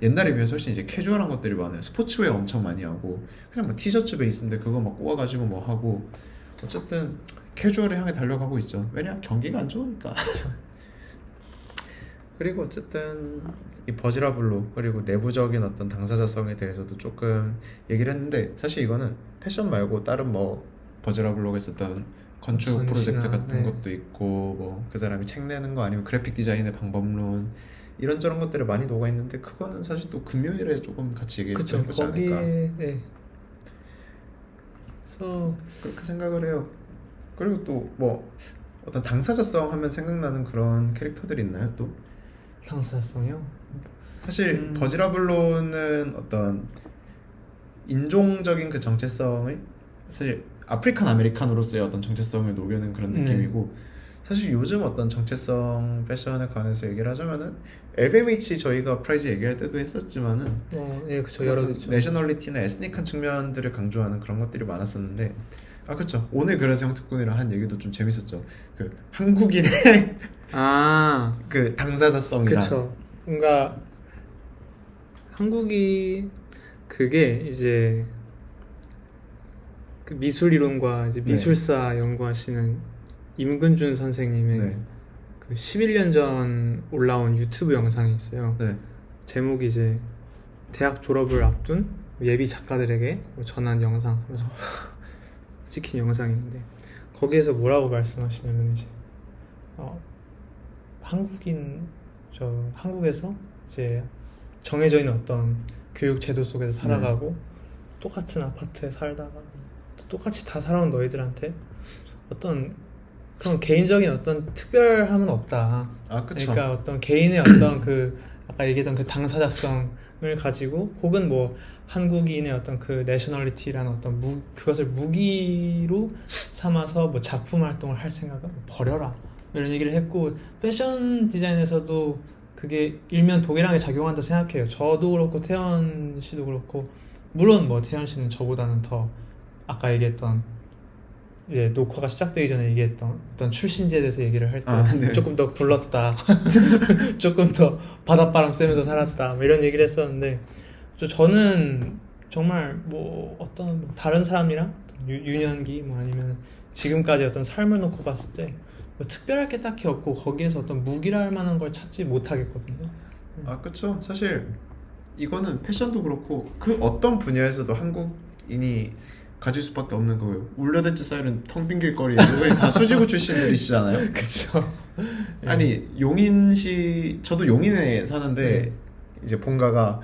옛날에 비해서 훨씬 이제 캐주얼한 것들이 많아요. 스포츠웨어 엄청 많이 하고 그냥 뭐 티셔츠 베이스인데 그거 막 꼬아가지고 뭐 하고 어쨌든 캐주얼을 향해 달려가고 있죠. 왜냐 경기가 안 좋으니까. 그리고 어쨌든 이 버즈라블로 그리고 내부적인 어떤 당사자성에 대해서도 조금 얘기를 했는데 사실 이거는 패션 말고 다른 뭐 버즈라블로가 있었던 건축 전시나, 프로젝트 같은 네. 것도 있고 뭐 그 사람이 책 내는 거 아니면 그래픽 디자인의 방법론 이런저런 것들이 많이 녹아 있는데 그거는 사실 또 금요일에 조금 같이 얘기해 그쵸. 보지 않을까 거기에 네. 그래서 그렇게 생각을 해요. 그리고 또 뭐 어떤 당사자성 하면 생각나는 그런 캐릭터들이 있나요 또? 당사자성이요. 사실 버즈라블로는 어떤 인종적인 그 정체성을 사실 아프리칸 아메리칸으로서의 어떤 정체성을 녹여낸 그런 느낌이고 사실 요즘 어떤 정체성 패션에 관해서 얘기를 하자면은 LVMH 저희가 프라이즈 얘기할 때도 했었지만은 예, 그쵸. 여러 어떤 있죠. 내셔널리티나 에스닉한 측면들을 강조하는 그런 것들이 많았었는데 아 그쵸 오늘 그래서 형특군이랑 한 얘기도 좀 재밌었죠. 그 한국인의 아, 그 당사자성이랑 그쵸. 뭔가 한국이 그게 이제 그 미술 이론과 이제 네. 미술사 연구하시는 임근준 선생님의 네, 그 11년 전 올라온 유튜브 영상이 있어요. 네, 제목이 이제 대학 졸업을 앞둔 예비 작가들에게 뭐 전한 영상 하면서 찍힌 영상인데 거기에서 뭐라고 말씀하시냐면 이제 한국에서 이제 정해져 있는 어떤 교육 제도 속에서 살아가고 똑같은 아파트에 살다가 또 똑같이 다 살아온 너희들한테 어떤 그런 개인적인 어떤 특별함은 없다. 아 그쵸 그러니까 어떤 개인의 어떤 그 아까 얘기했던 그 당사자성을 가지고 혹은 뭐 한국인의 어떤 그 내셔널리티라는 어떤 그것을 무기로 삼아서 뭐 작품 활동을 할 생각은 뭐 버려라 이런 얘기를 했고 패션 디자인에서도 그게 일면 동일하게 작용한다 생각해요. 저도 그렇고 태연 씨도 그렇고 물론 뭐 태연 씨는 저보다는 더 아까 얘기했던 이제 녹화가 시작되기 전에 얘기했던 어떤 출신지에 대해서 얘기를 할 때 네. 조금 더 굴렀다 조금 더 바닷바람 쐬면서 살았다 뭐 이런 얘기를 했었는데 저는 정말 뭐 어떤 뭐 다른 사람이랑 유년기 뭐 아니면 지금까지 어떤 삶을 놓고 봤을 때 뭐 특별할 게 딱히 없고 거기에서 어떤 무기라 할 만한 걸 찾지 못하겠거든요. 아 그쵸 사실 이거는 패션도 그렇고 그 어떤 분야에서도 한국인이 가질 수밖에 없는 거예요. 울려댔지 사이렌 텅 빈 길거리 여기 다 수지구 출신들이시잖아요. 그쵸. 아니 용인시 저도 용인에 사는데 이제 본가가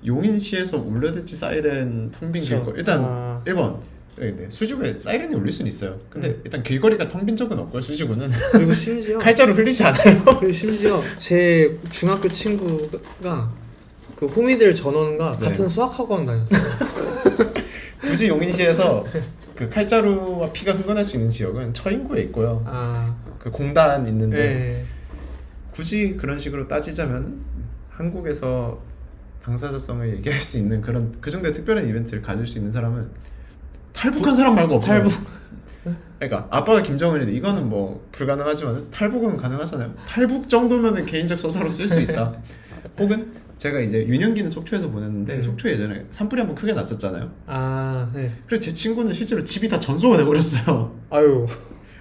용인시에서 울려댔지 사이렌 텅 빈 그쵸. 길거리 일단 아. 1번 네, 수지구에 사이렌이 울릴 수는 있어요. 근데 일단 길거리가 텅 빈 적은 없고요. 수지구는 그리고 심지어 칼자루 흘리지 않아요. 그리고 심지어 제 중학교 친구가 그 호미들 전원과 네. 같은 수학학원 다녔어요. 굳이 용인시에서 그 칼자루와 피가 흥건할 수 있는 지역은 처인구에 있고요. 아, 그 공단 있는데 네. 굳이 그런 식으로 따지자면 한국에서 당사자성을 얘기할 수 있는 그런 그 정도의 특별한 이벤트를 가질 수 있는 사람은 탈북한 사람 말고 없어요. 탈북. 그러니까 아빠가 김정은인데 이거는 뭐 불가능하지만 탈북은 가능하잖아요. 탈북 정도면은 개인적 서사로 쓸 수 있다. 혹은 제가 이제 유년기는 속초에서 보냈는데 속초 예전에 산불이 한번 크게 났었잖아요. 아, 네. 그래서 제 친구는 실제로 집이 다 전소가 돼버렸어요. 아유.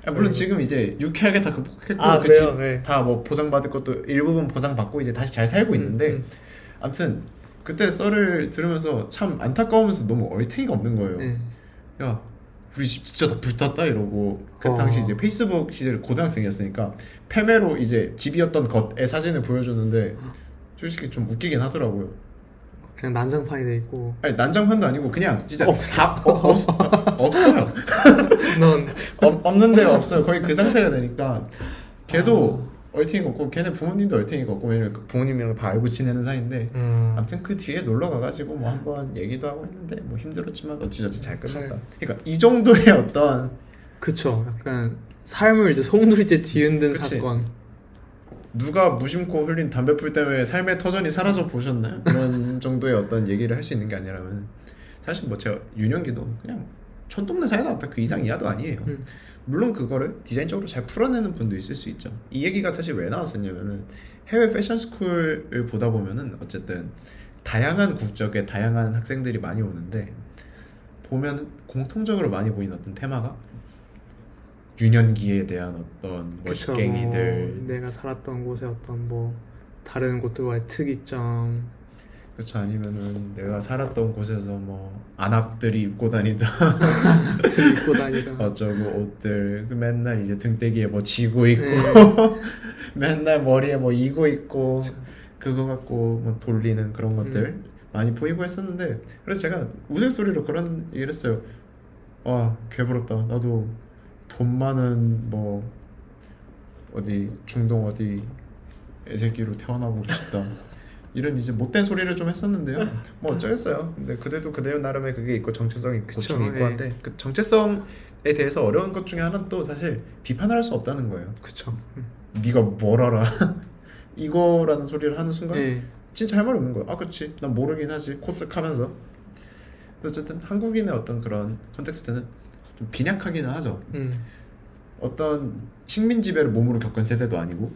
물론 지금 이제 유쾌하게 다 극복했고 아, 그 그래요? 집 네. 다 뭐 보상받을 것도 일부분 보상받고 이제 다시 잘 살고 있는데 아무튼 그때 썰을 들으면서 참 안타까우면서 너무 얼탱이가 없는 거예요. 네. 야 우리 집 진짜 다 불탔다 이러고 그 당시 이제 페이스북 시절 고등학생이었으니까 페메로 이제 집이었던 것의 사진을 보여줬는데 솔직히 좀 웃기긴 하더라고요. 그냥 난장판이 돼 있고. 아니 난장판도 아니고 그냥 진짜 없어. 없어요. 넌 없는 데가 없어요. 거의 그 상태가 되니까 걔도 얼탱이가 없고 걔네 부모님도 얼탱이가 없고 왜냐면 그 부모님이랑 다 알고 지내는 사이인데 아무튼 그 뒤에 놀러 가가지고 뭐 한번 얘기도 하고 했는데 뭐 힘들었지만 어찌저찌 잘 끝났다. 그러니까 이 정도의 어떤 그쵸. 약간 삶을 이제 송두리째 뒤흔든 그치. 사건. 누가 무심코 흘린 담배풀 때문에 삶의 터전이 사라져 보셨나요? 그런 정도의 어떤 얘기를 할 수 있는 게 아니라면 사실 뭐 제가 유년기도 그냥 촌동네 사이 나왔다 그 이상 이하도 아니에요. 물론 그거를 디자인적으로 잘 풀어내는 분도 있을 수 있죠. 이 얘기가 사실 왜 나왔었냐면은 해외 패션 스쿨을 보다 보면은 어쨌든 다양한 국적의 다양한 학생들이 많이 오는데 보면 공통적으로 많이 보이는 어떤 테마가 유년기에 대한 어떤 그쵸, 멋쟁이들, 뭐 내가 살았던 곳의 어떤 뭐 다른 곳들과의 특이점, 그렇죠. 아니면은 내가 살았던 곳에서 뭐 안악들이 입고 다니던 옷을 입고 다니던 어쩌고 옷들 그 맨날 이제 등대기에 뭐 지고 있고 네. 맨날 머리에 뭐 이고 있고 그거 갖고 뭐 돌리는 그런 것들 많이 보이고 했었는데 그래서 제가 우스갯소리로 그런 얘기를 했어요. 와 개부럽다. 나도 돈 많은 뭐 어디 중동 어디 애새끼로 태어나고 싶다. 이런 이제 못된 소리를 좀 했었는데요. 뭐 어쩌겠어요. 근데 그들도 그들 나름의 그게 있고 정체성이 있고 그쵸, 고충이 있고 예. 한데 그 정체성에 대해서 어려운 것 중에 하나는 또 사실 비판을 할 수 없다는 거예요. 그쵸. 네가 뭘 알아? 이거라는 소리를 하는 순간 네. 진짜 할 말이 없는 거야. 아 그렇지 난 모르긴 하지 코스하면서. 어쨌든 한국인의 어떤 그런 컨텍스트는 좀 빈약하기는 하죠. 어떤 식민 지배를 몸으로 겪은 세대도 아니고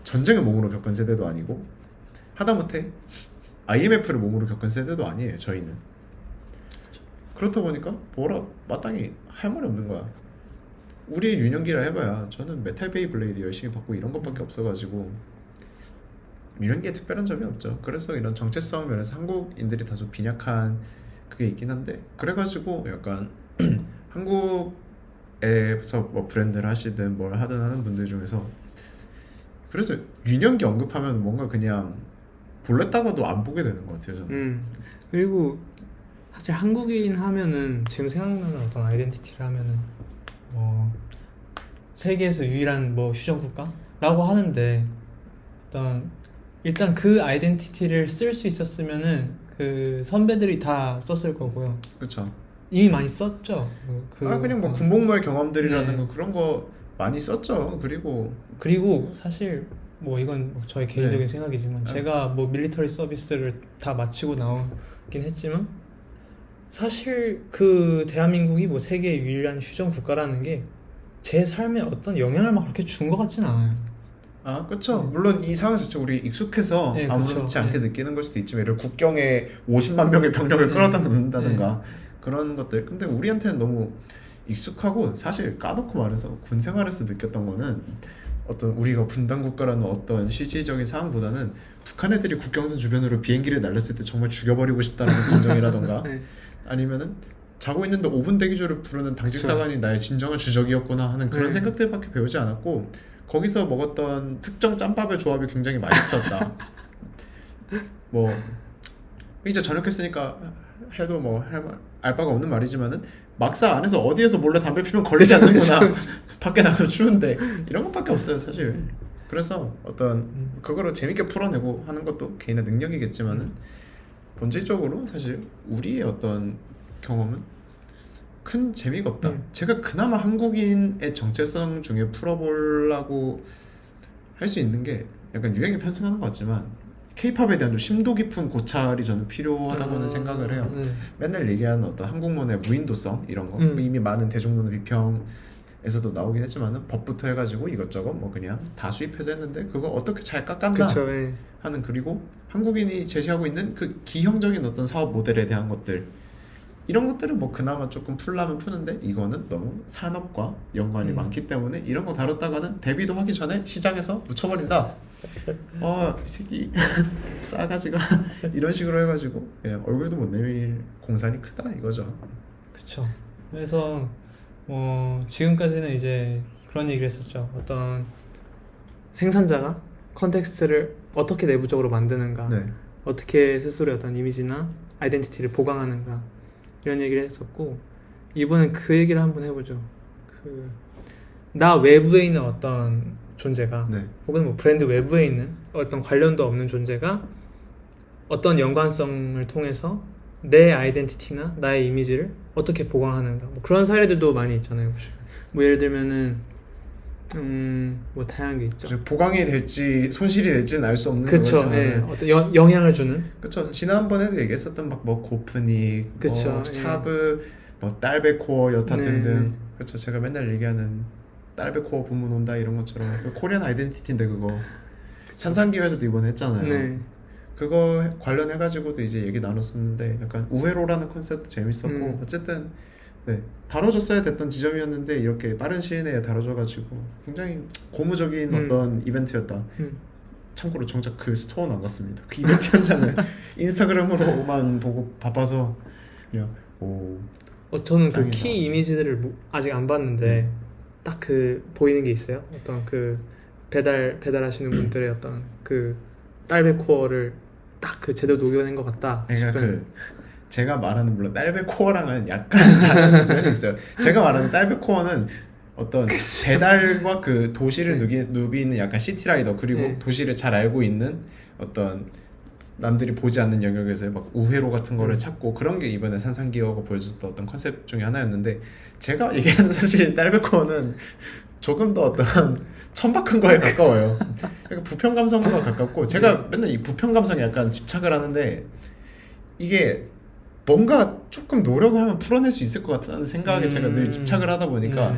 전쟁을 몸으로 겪은 세대도 아니고 하다못해 IMF를 몸으로 겪은 세대도 아니에요. 저희는. 그렇다 보니까 뭐라 마땅히 할 말이 없는 거야. 우리의 유년기라 해봐야 저는 메탈 베이블레이드 열심히 받고 이런 것밖에 없어가지고 유년기에 특별한 점이 없죠. 그래서 이런 정체성 면에서 한국인들이 다소 빈약한 그게 있긴 한데 그래가지고 약간 한국에서 뭐 브랜드를 하시든 뭘 하든 하는 분들 중에서 그래서 유년기 언급하면 뭔가 그냥 볼랬다가도 안 보게 되는 것 같아요 저는. 그리고 사실 한국인 하면은 지금 생각나는 어떤 아이덴티티를 하면은 뭐 세계에서 유일한 뭐 휴전 국가라고 하는데 어떤 일단 그 아이덴티티를 쓸 수 있었으면은 그 선배들이 다 썼을 거고요. 그렇죠. 이미 많이 썼죠. 그냥 뭐 군복무의 경험들이라든가 네. 그런 거 많이 썼죠. 그리고 사실 뭐 이건 뭐 저의 개인적인 네. 생각이지만 제가 뭐 밀리터리 서비스를 다 마치고 나오긴 했지만 사실 그 대한민국이 뭐 세계 유일한 휴전 국가라는 게 제 삶에 어떤 영향을 막 그렇게 준 것 같진 않아요. 그렇죠. 물론 이 상황 자체 우리 익숙해서 네, 아무렇지 그쵸. 않게 느끼는 걸 수도 있지만 예를 들어 국경에 50만 명의 병력을 끌어다 놓는다든가 그런 것들. 근데 우리한테는 너무 익숙하고 사실 까놓고 말해서 군 생활에서 느꼈던 거는 어떤 우리가 분단 국가라는 어떤 실질적인 상황보다는 북한 애들이 국경선 주변으로 비행기를 날렸을 때 정말 죽여버리고 싶다는 감정이라던가 네. 아니면은 자고 있는데 5분 대기조를 부르는 당직사관이 나의 진정한 주적이었구나 하는 그런 네. 생각들밖에 배우지 않았고 거기서 먹었던 특정 짬밥의 조합이 굉장히 맛있었다. 뭐 이제 전역했으니까 해도 뭐 알 바가 없는 말이지만은 막사 안에서 어디에서 몰래 담배 피면 걸리지 않는구나. 밖에 나가면 추운데 이런 것밖에 없어요 사실. 그래서 어떤 그거를 재밌게 풀어내고 하는 것도 개인의 능력이겠지만은 본질적으로 사실 우리의 어떤 경험은 큰 재미가 없다. 제가 그나마 한국인의 정체성 중에 풀어보려고 할 수 있는 게 약간 유행에 편승하는 것 같지만 K-팝에 대한 좀 심도 깊은 고찰이 저는 필요하다고는 생각을 해요. 맨날 얘기하는 어떤 한국문의 무인도성 이런 거 이미 많은 대중문화 비평에서도 나오긴 했지만은 법부터 해가지고 이것저것 뭐 그냥 다 수입해서 했는데 그거 어떻게 잘 깎았나 그쵸, 하는 그리고 한국인이 제시하고 있는 그 기형적인 어떤 사업 모델에 대한 것들 이런 것들은 뭐 그나마 조금 풀라면 푸는데 이거는 너무 산업과 연관이 많기 때문에 이런 거 다뤘다가는 데뷔도 하기 전에 시장에서 묻혀버린다. 이 새끼 싸가지가 이런 식으로 해가지고 그냥 얼굴도 못 내밀 공산이 크다 이거죠. 그쵸. 그래서 지금까지는 이제 그런 얘기를 했었죠. 어떤 생산자가 컨텍스트를 어떻게 내부적으로 만드는가, 네. 어떻게 스스로의 어떤 이미지나 아이덴티티를 보강하는가 이런 얘기를 했었고 이번엔 그 얘기를 한번 해보죠. 나 외부에 있는 어떤 존재가 네. 혹은 뭐 브랜드 외부에 있는 어떤 관련도 없는 존재가 어떤 연관성을 통해서 내 아이덴티티나 나의 이미지를 어떻게 보강하는가 뭐 그런 사례들도 많이 있잖아요. 뭐 예를 들면은 뭐 다양한 게 있죠. 보강이 될지 손실이 될지는 알 수 없는 그쵸. 거지만 예. 어떤 영향을 주는. 그쵸. 지난번에도 얘기했었던 막 뭐 고프닉, 그쵸, 뭐 샤브 뭐 딸배 코어 여타 네. 등등. 그렇죠. 제가 맨날 얘기하는 딸배 코어 부문 온다 이런 것처럼 그 코리안 아이덴티티인데 그거 산상기회에서도 이번에 했잖아요. 네. 그거 관련해 가지고도 이제 얘기 나눴었는데 약간 우회로라는 컨셉도 재밌었고 어쨌든 네, 다뤄줬어야 됐던 지점이었는데 이렇게 빠른 시일 내에 다뤄져가지고 굉장히 고무적인 어떤 이벤트였다. 참고로 정작 그 스토어는 안 갔습니다. 그 이벤트 현장은 인스타그램으로만 보고 바빠서 그냥 오 저는 그 짱이다. 키 이미지들을 아직 안 봤는데 딱 그 보이는 게 있어요. 어떤 그 배달하시는 분들의 어떤 그 딸배 코어를 딱 그 제대로 녹여낸 것 같다. 그러니까 싶은. 그 제가 말하는 물론 딸배 코어랑은 약간 다른 면이 있어요. 제가 말하는 딸배 코어는 어떤 배달과 그 도시를 누비는 약간 시티라이더 그리고 네. 도시를 잘 알고 있는 어떤 남들이 보지 않는 영역에서 막 우회로 같은 거를 찾고 그런 게 이번에 산상기어가 보여줬던 어떤 컨셉 중에 하나였는데 제가 얘기하는 사실 딸배 코어는 조금 더 어떤 천박한 거에 가까워요. 그러니까 부평 감성과 가깝고 제가 맨날 이 부평 감성에 약간 집착을 하는데 이게 뭔가 조금 노력을 하면 풀어낼 수 있을 것 같다는 생각에 제가 늘 집착을 하다 보니까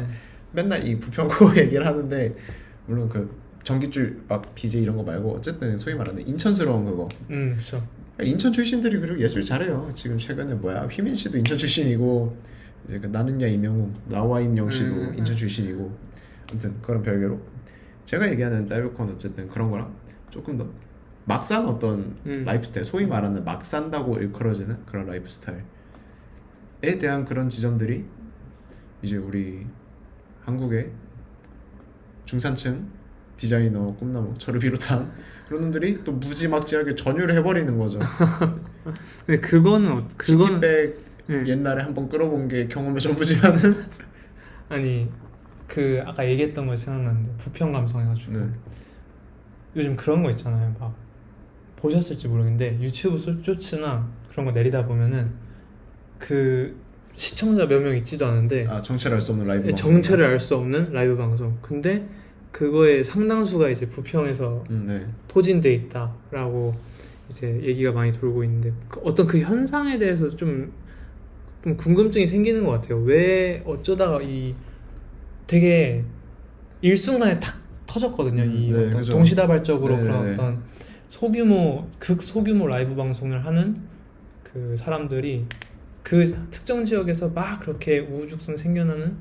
맨날 이 부평구 얘기를 하는데 물론 그 전기줄 막 BJ 이런 거 말고 어쨌든 소위 말하는 인천스러운 그거 그렇죠. 인천 출신들이 그리고 예술 잘해요. 지금 최근에 뭐야 휘민 씨도 인천 출신이고 이제 그 나는야 이명웅 나와 임영 씨도 인천 출신이고 아무튼 그런 별개로 제가 얘기하는 딸베콘은 어쨌든 그런 거랑 조금 더 막 사는 어떤 라이프 스타일 소위 말하는 막 산다고 일컬어지는 그런 라이프 스타일에 대한 그런 지점들이 이제 우리 한국의 중산층 디자이너 꿈나무 저를 비롯한 그런 놈들이 또 무지막지하게 전유를 해버리는 거죠. 근데 그거는 시티백 네. 옛날에 한번 끌어본 게 경험의 전부지만은 아니 그 아까 얘기했던 거 생각나는데 부평 감성 해가지고 네. 요즘 그런 거 있잖아요. 막 보셨을지 모르겠는데 유튜브 쇼츠나 그런 거 내리다 보면은 그 시청자 몇 명 있지도 않은데 정체를 알 수 없는 라이브 방송. 정체를 알 수 없는 라이브 방송. 근데 그거의 상당수가 이제 부평에서 네. 포진돼 있다라고 이제 얘기가 많이 돌고 있는데 어떤 그 현상에 대해서 좀 궁금증이 생기는 것 같아요. 왜 어쩌다가 이 되게 일순간에 탁 터졌거든요. 이 네, 어떤 그죠. 동시다발적으로 네네네. 그런 어떤 극소규모 라이브 방송을 하는 그 사람들이 그 특정 지역에서 막 그렇게 우후죽순 생겨나는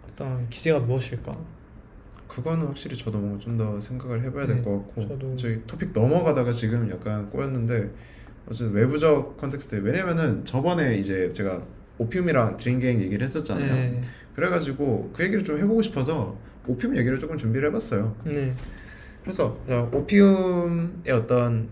어떤 기제가 무엇일까? 그거는 확실히 저도 뭔가 좀 더 생각을 해봐야 될 네, 것 같고 저도. 저희 토픽 넘어가다가 지금 약간 꼬였는데 어쨌든 외부적 컨텍스트 왜냐면은 저번에 이제 제가 오피움이랑 드림갱 얘기를 했었잖아요. 네. 그래가지고 그 얘기를 좀 해보고 싶어서 오피움 얘기를 조금 준비를 해봤어요. 네. 그래서 오피움의 어떤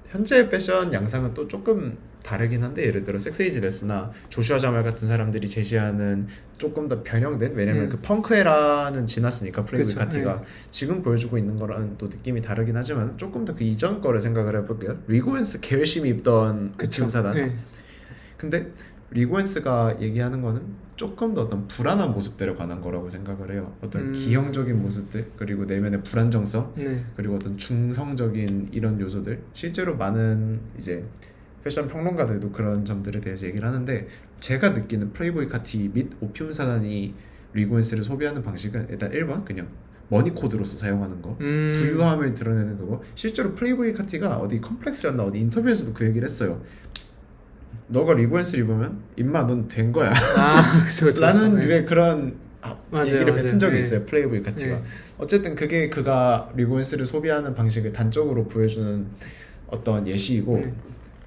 현재 패션 양상은 또 조금 다르긴 한데 예를 들어 섹세이지 네스나 조슈아 자말 같은 사람들이 제시하는 조금 더 변형된 왜냐면 그 펑크 에라는 지났으니까 플레이보이 그쵸, 카티가 지금 보여주고 있는 거랑 또 느낌이 다르긴 하지만 조금 더 그 이전 거를 생각을 해볼게요. 리고엔스 개 열심히 입던 오피움 사단. 네. 근데 리고엔스가 얘기하는 거는 조금 더 어떤 불안한 모습들에 관한 거라고 생각을 해요. 어떤 기형적인 모습들 그리고 내면의 불안정성 네. 그리고 어떤 중성적인 이런 요소들 실제로 많은 이제 패션 평론가들도 그런 점들에 대해서 얘기를 하는데 제가 느끼는 플레이보이 카티 및 오피움 사단이 리고엔스를 소비하는 방식은 일단 1번 그냥 머니 코드로서 사용하는 거 부유함을 드러내는 거고 실제로 플레이보이 카티가 어디 컴플렉스였나 어디 인터뷰에서도 그 얘기를 했어요. 너가 리고엔스를 입으면 임마 넌 된 거야 그쵸. 라는 네. 류의 그런 얘기를 뱉은 맞아요. 적이 네. 있어요. 플레이보이 카티가. 네. 어쨌든 그게 그가 리고엔스를 소비하는 방식을 단적으로 보여주는 어떤 예시이고 네.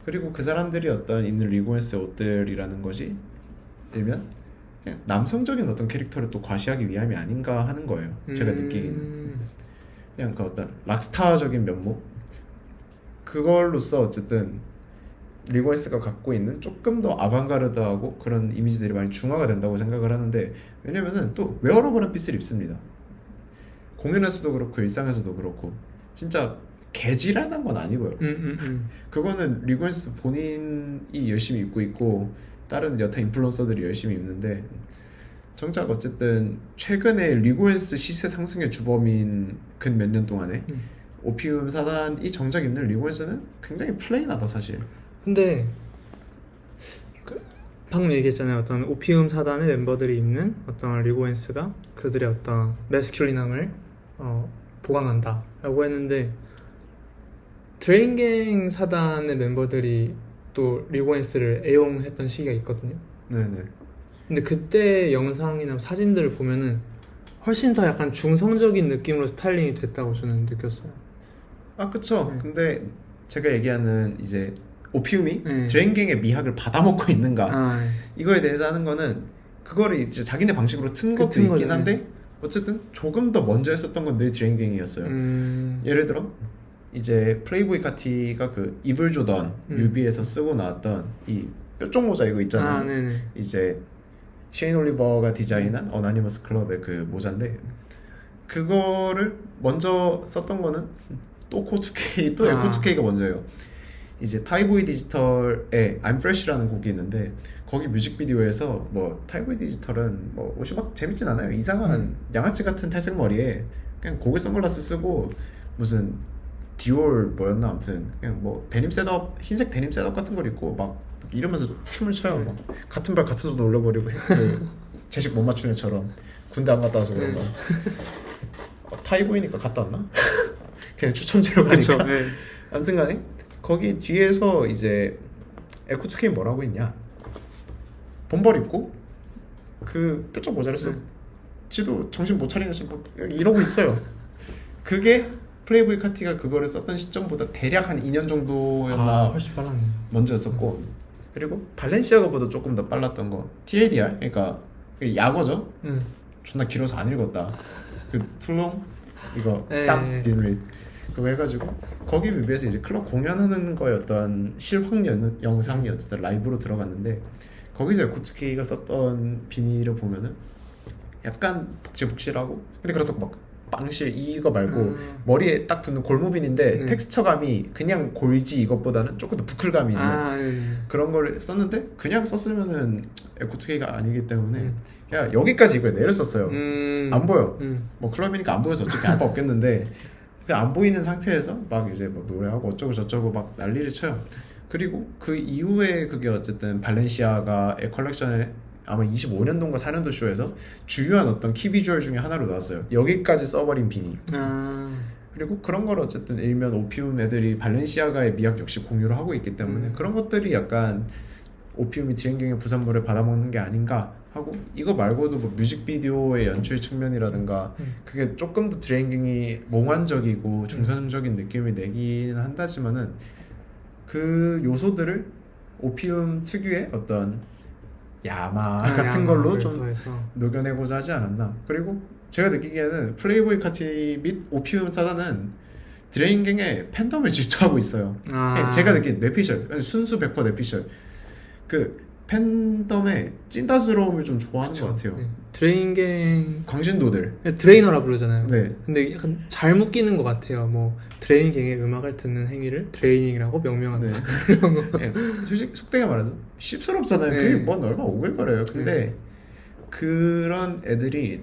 그리고 그 사람들이 어떤 입는 리고엔스 옷들이라는 것이 일면 그냥 남성적인 어떤 캐릭터를 또 과시하기 위함이 아닌가 하는 거예요. 제가 느끼기는 그냥 그 어떤 락스타적인 면모 그걸로써 어쨌든 리고엔스가 갖고 있는 조금 더 아방가르드하고 그런 이미지들이 많이 중화가 된다고 생각을 하는데 왜냐면은 또 웨어러블한 핏을 입습니다. 공연에서도 그렇고 일상에서도 그렇고 진짜 개질환한 건 아니고요. 그거는 리고엔스 본인이 열심히 입고 있고 다른 여타 인플루언서들이 열심히 입는데 정작 어쨌든 최근에 리고엔스 시세 상승의 주범인 근 몇 년 동안에 오피움 사단이 정작 입는 리고엔스는 굉장히 플레인하다 사실. 근데 방금 얘기했잖아요. 어떤 오피움 사단의 멤버들이 입는 어떤 리고엔스가 그들의 어떤 매스큘린함을 보강한다 라고 했는데, 드레인갱 사단의 멤버들이 또 리고엔스를 애용했던 시기가 있거든요. 네네. 근데 그때 영상이나 사진들을 보면은 훨씬 더 약간 중성적인 느낌으로 스타일링이 됐다고 저는 느꼈어요. 아 그쵸. 네. 근데 제가 얘기하는 이제 오피움이 네. 드레인갱의 미학을 받아먹고 있는가 아, 이거에 대해서 하는 거는 그거를 이제 자기네 방식으로 튼 것도 튼 있긴 거죠, 한데 어쨌든 조금 더 먼저 했었던 건 늘 드레인갱이었어요. 예를 들어 이제 플레이보이 카티가 그 이블 조던 뮤비에서 쓰고 나왔던 이 뾰족 모자 이거 있잖아요. 아, 네네. 이제 셰인 올리버가 디자인한 어나니머스 클럽의 그 모자인데 그거를 먼저 썼던 거는 또 코투케이 또 에코투케이가 먼저예요. 이제 타이보이 디지털의 I'm Fresh라는 곡이 있는데 거기 뮤직비디오에서 뭐 타이보이 디지털은 뭐 옷이 막 재밌진 않아요. 이상한 양아치 같은 탈색 머리에 그냥 고글 선글라스 쓰고 무슨 디올 뭐였나 아무튼 그냥 뭐 데님 셋업 흰색 데님 셋업 같은 걸 입고 막 이러면서 춤을 춰요. 막 같은 발 같은 손 올려버리고 그 제식 못 맞춘 애처럼 군대 안 갔다 와서 그런가. 타이보이니까 갔다 왔나? 그냥 추첨제로 가니까. 그렇죠. 네. 아무튼간에 거기 뒤에서 이제 에코2K 뭐라고 했냐? 본벌 입고 그 뾰족 모자를 쓰고 지도 정신 못 차리는 뭐 이러고 있어요. 그게 플레이보이 카티가 그거를 썼던 시점보다 대략 한 2년 정도였나 훨씬 빨랐네. 먼저였었고 그리고 발렌시아가보다 조금 더 빨랐던 거 TLDR 그러니까 약어죠. 존나 길어서 안 읽었다. 그 툴롱 이거 딱 딘릿 그거 해가지고 거기 뮤비에서 이제 클럽 공연하는 거였던 실황 영상이 어쨌든 라이브로 들어갔는데 거기서 에코투키가 썼던 비닐을 보면은 약간 북실북실하고 근데 그렇다고 막 빵실 이거 말고 머리에 딱 붙는 골무빈인데 텍스처감이 그냥 골지 이것보다는 조금 더 부클감이 있는 그런 걸 썼는데 그냥 썼으면은 에코2K가 아니기 때문에 그냥 여기까지 이거에 내를 썼어요. 안 보여. 뭐 클럽이니까 안 보여서 어차피 알 바 없겠는데 그냥 안 보이는 상태에서 막 이제 뭐 노래하고 어쩌고 저쩌고 막 난리를 쳐요. 그리고 그 이후에 그게 어쨌든 발렌시아가의 컬렉션을 아마 25년도인가 4년도 쇼에서 주요한 어떤 키 비주얼 중에 하나로 나왔어요. 여기까지 써버린 비니. 그리고 그런 걸 어쨌든 일면 오피움 애들이 발렌시아가의 미학 역시 공유를 하고 있기 때문에 그런 것들이 약간 오피움이 드레인갱의 부산물을 받아먹는 게 아닌가 하고 이거 말고도 뭐 뮤직비디오의 연출 측면이라든가 그게 조금 더 드레인갱이 몽환적이고 중성적인 느낌을 내긴 한다지만은 그 요소들을 오피움 특유의 어떤 야마 같은 걸로 좀 더해서. 녹여내고자 하지 않았나. 그리고 제가 느끼기에는 플레이보이 카티 및 오피움 사단은 드레인갱의 팬덤을 질투하고 있어요. 제가 느낀 뇌피셜 순수 100% 뇌피셜 그 팬덤의 찐따스러움을 좀 좋아하는 것 같아요. 드레인갱 광신도들 드레이너라 부르잖아요. 네. 근데 약간 잘 묶이는 것 같아요. 뭐 드레인갱의 음악을 듣는 행위를 드레이닝이라고 명명한다. 네. 이런 거. 네. 솔직히 속되게 말해서 씹스럽잖아요. 네. 그게 뭔 얼마 오글거려요. 근데 그런 애들이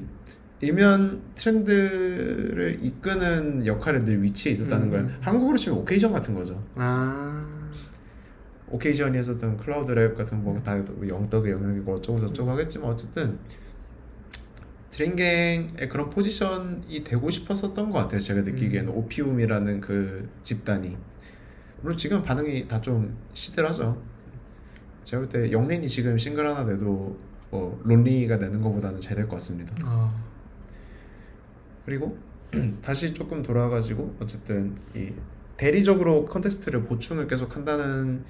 일면 트렌드를 이끄는 역할에 늘 위치해 있었다는 걸 한국으로 치면 오케이전 같은 거죠. 오케이전이 했었던 클라우드 랩 같은 뭐다 영덕의 영역이고 어쩌고 저쩌고 하겠지만 어쨌든 드레인갱의 그런 포지션이 되고 싶었었던 것 같아요. 제가 느끼기에는 오피움이라는 그 집단이 물론 지금 반응이 다 좀 시들하죠. 제가 볼 때 영린이 지금 싱글 하나 내도 뭐 론리가 내는 것보다는 잘 될 것 같습니다. 그리고 다시 조금 돌아가지고 어쨌든 이 대리적으로 컨텍스트를 보충을 계속 한다는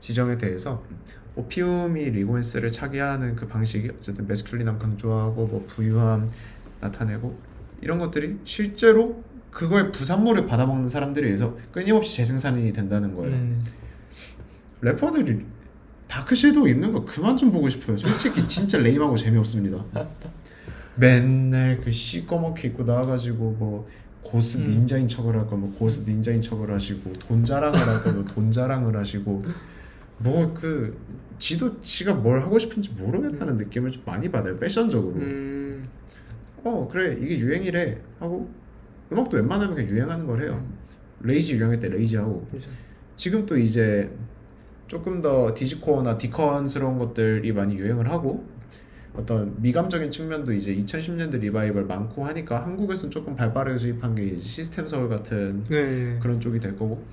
지점에 대해서 오피움이 리고엔스를 차기하는 그 방식이 어쨌든 매스큘린함 강조하고 뭐 부유함 나타내고 이런 것들이 실제로 그거의 부산물을 받아먹는 사람들에 의해서 끊임없이 재생산이 된다는 거예요. 래퍼들이 다크섀도우 입는 거 그만 좀 보고 싶어요. 솔직히 진짜 레임하고 재미없습니다. 맨날 그 시꺼멓게 입고 나와가지고 뭐 고스 닌자인 척을 하고 뭐 고스 닌자인 척을 하시고 돈 자랑을 하고 뭐 돈 자랑을 하시고 뭐 그 지가 뭘 하고 싶은지 모르겠다는 느낌을 좀 많이 받아요. 패션적으로. 그래 이게 유행이래 하고 음악도 웬만하면 그냥 유행하는 걸 해요. 레이지 유행할 때 레이지 하고 지금 또 이제 조금 더 디지코어나 디컨스러운 것들이 많이 유행을 하고 어떤 미감적인 측면도 이제 2010년대 리바이벌 많고 하니까 한국에서는 조금 발빠르게 수입한 게 이제 시스템 서울 같은 네. 그런 쪽이 될 거고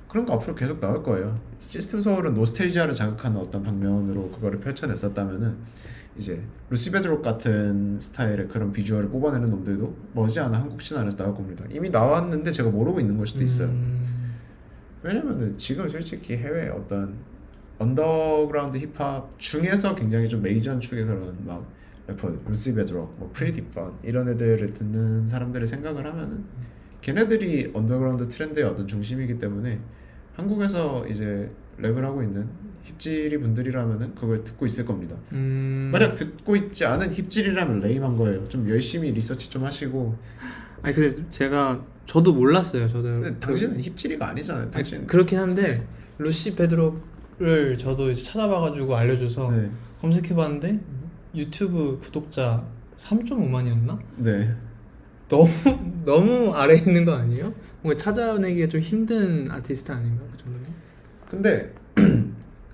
그런 거 앞으로 계속 나올 거예요. 시스템 서울은 노스텔지아를 자극하는 어떤 방면으로 그거를 펼쳐냈었다면은 이제 루시 베드록 같은 스타일의 그런 비주얼을 뽑아내는 놈들도 머지않아 한국 신화에서 나올 겁니다. 이미 나왔는데 제가 모르고 있는 걸 수도 있어요. 왜냐면은 지금 솔직히 해외 어떤 언더그라운드 힙합 중에서 굉장히 좀 메이저한 축의 그런 막 래퍼 루시 베드록, 뭐 프리티 펀 이런 애들을 듣는 사람들의 생각을 하면은 걔네들이 언더그라운드 트렌드의 어떤 중심이기 때문에 한국에서 이제 랩을 하고 있는 힙질이 분들이라면은 그걸 듣고 있을 겁니다. 만약 듣고 있지 않은 힙질이라면 레임한 거예요. 좀 열심히 리서치 좀 하시고. 아니 근데 저도 몰랐어요. 저도. 근데 당신은 힙질이가 아니잖아요. 당신. 그렇긴 한데 루시 베드록을 저도 이제 찾아봐가지고 알려줘서 네. 검색해봤는데 유튜브 구독자 3.5만이었나? 네. 너무 아래에 있는 거 아니에요? 뭔가 찾아내기가 좀 힘든 아티스트 아닌가? 그 정도면? 근데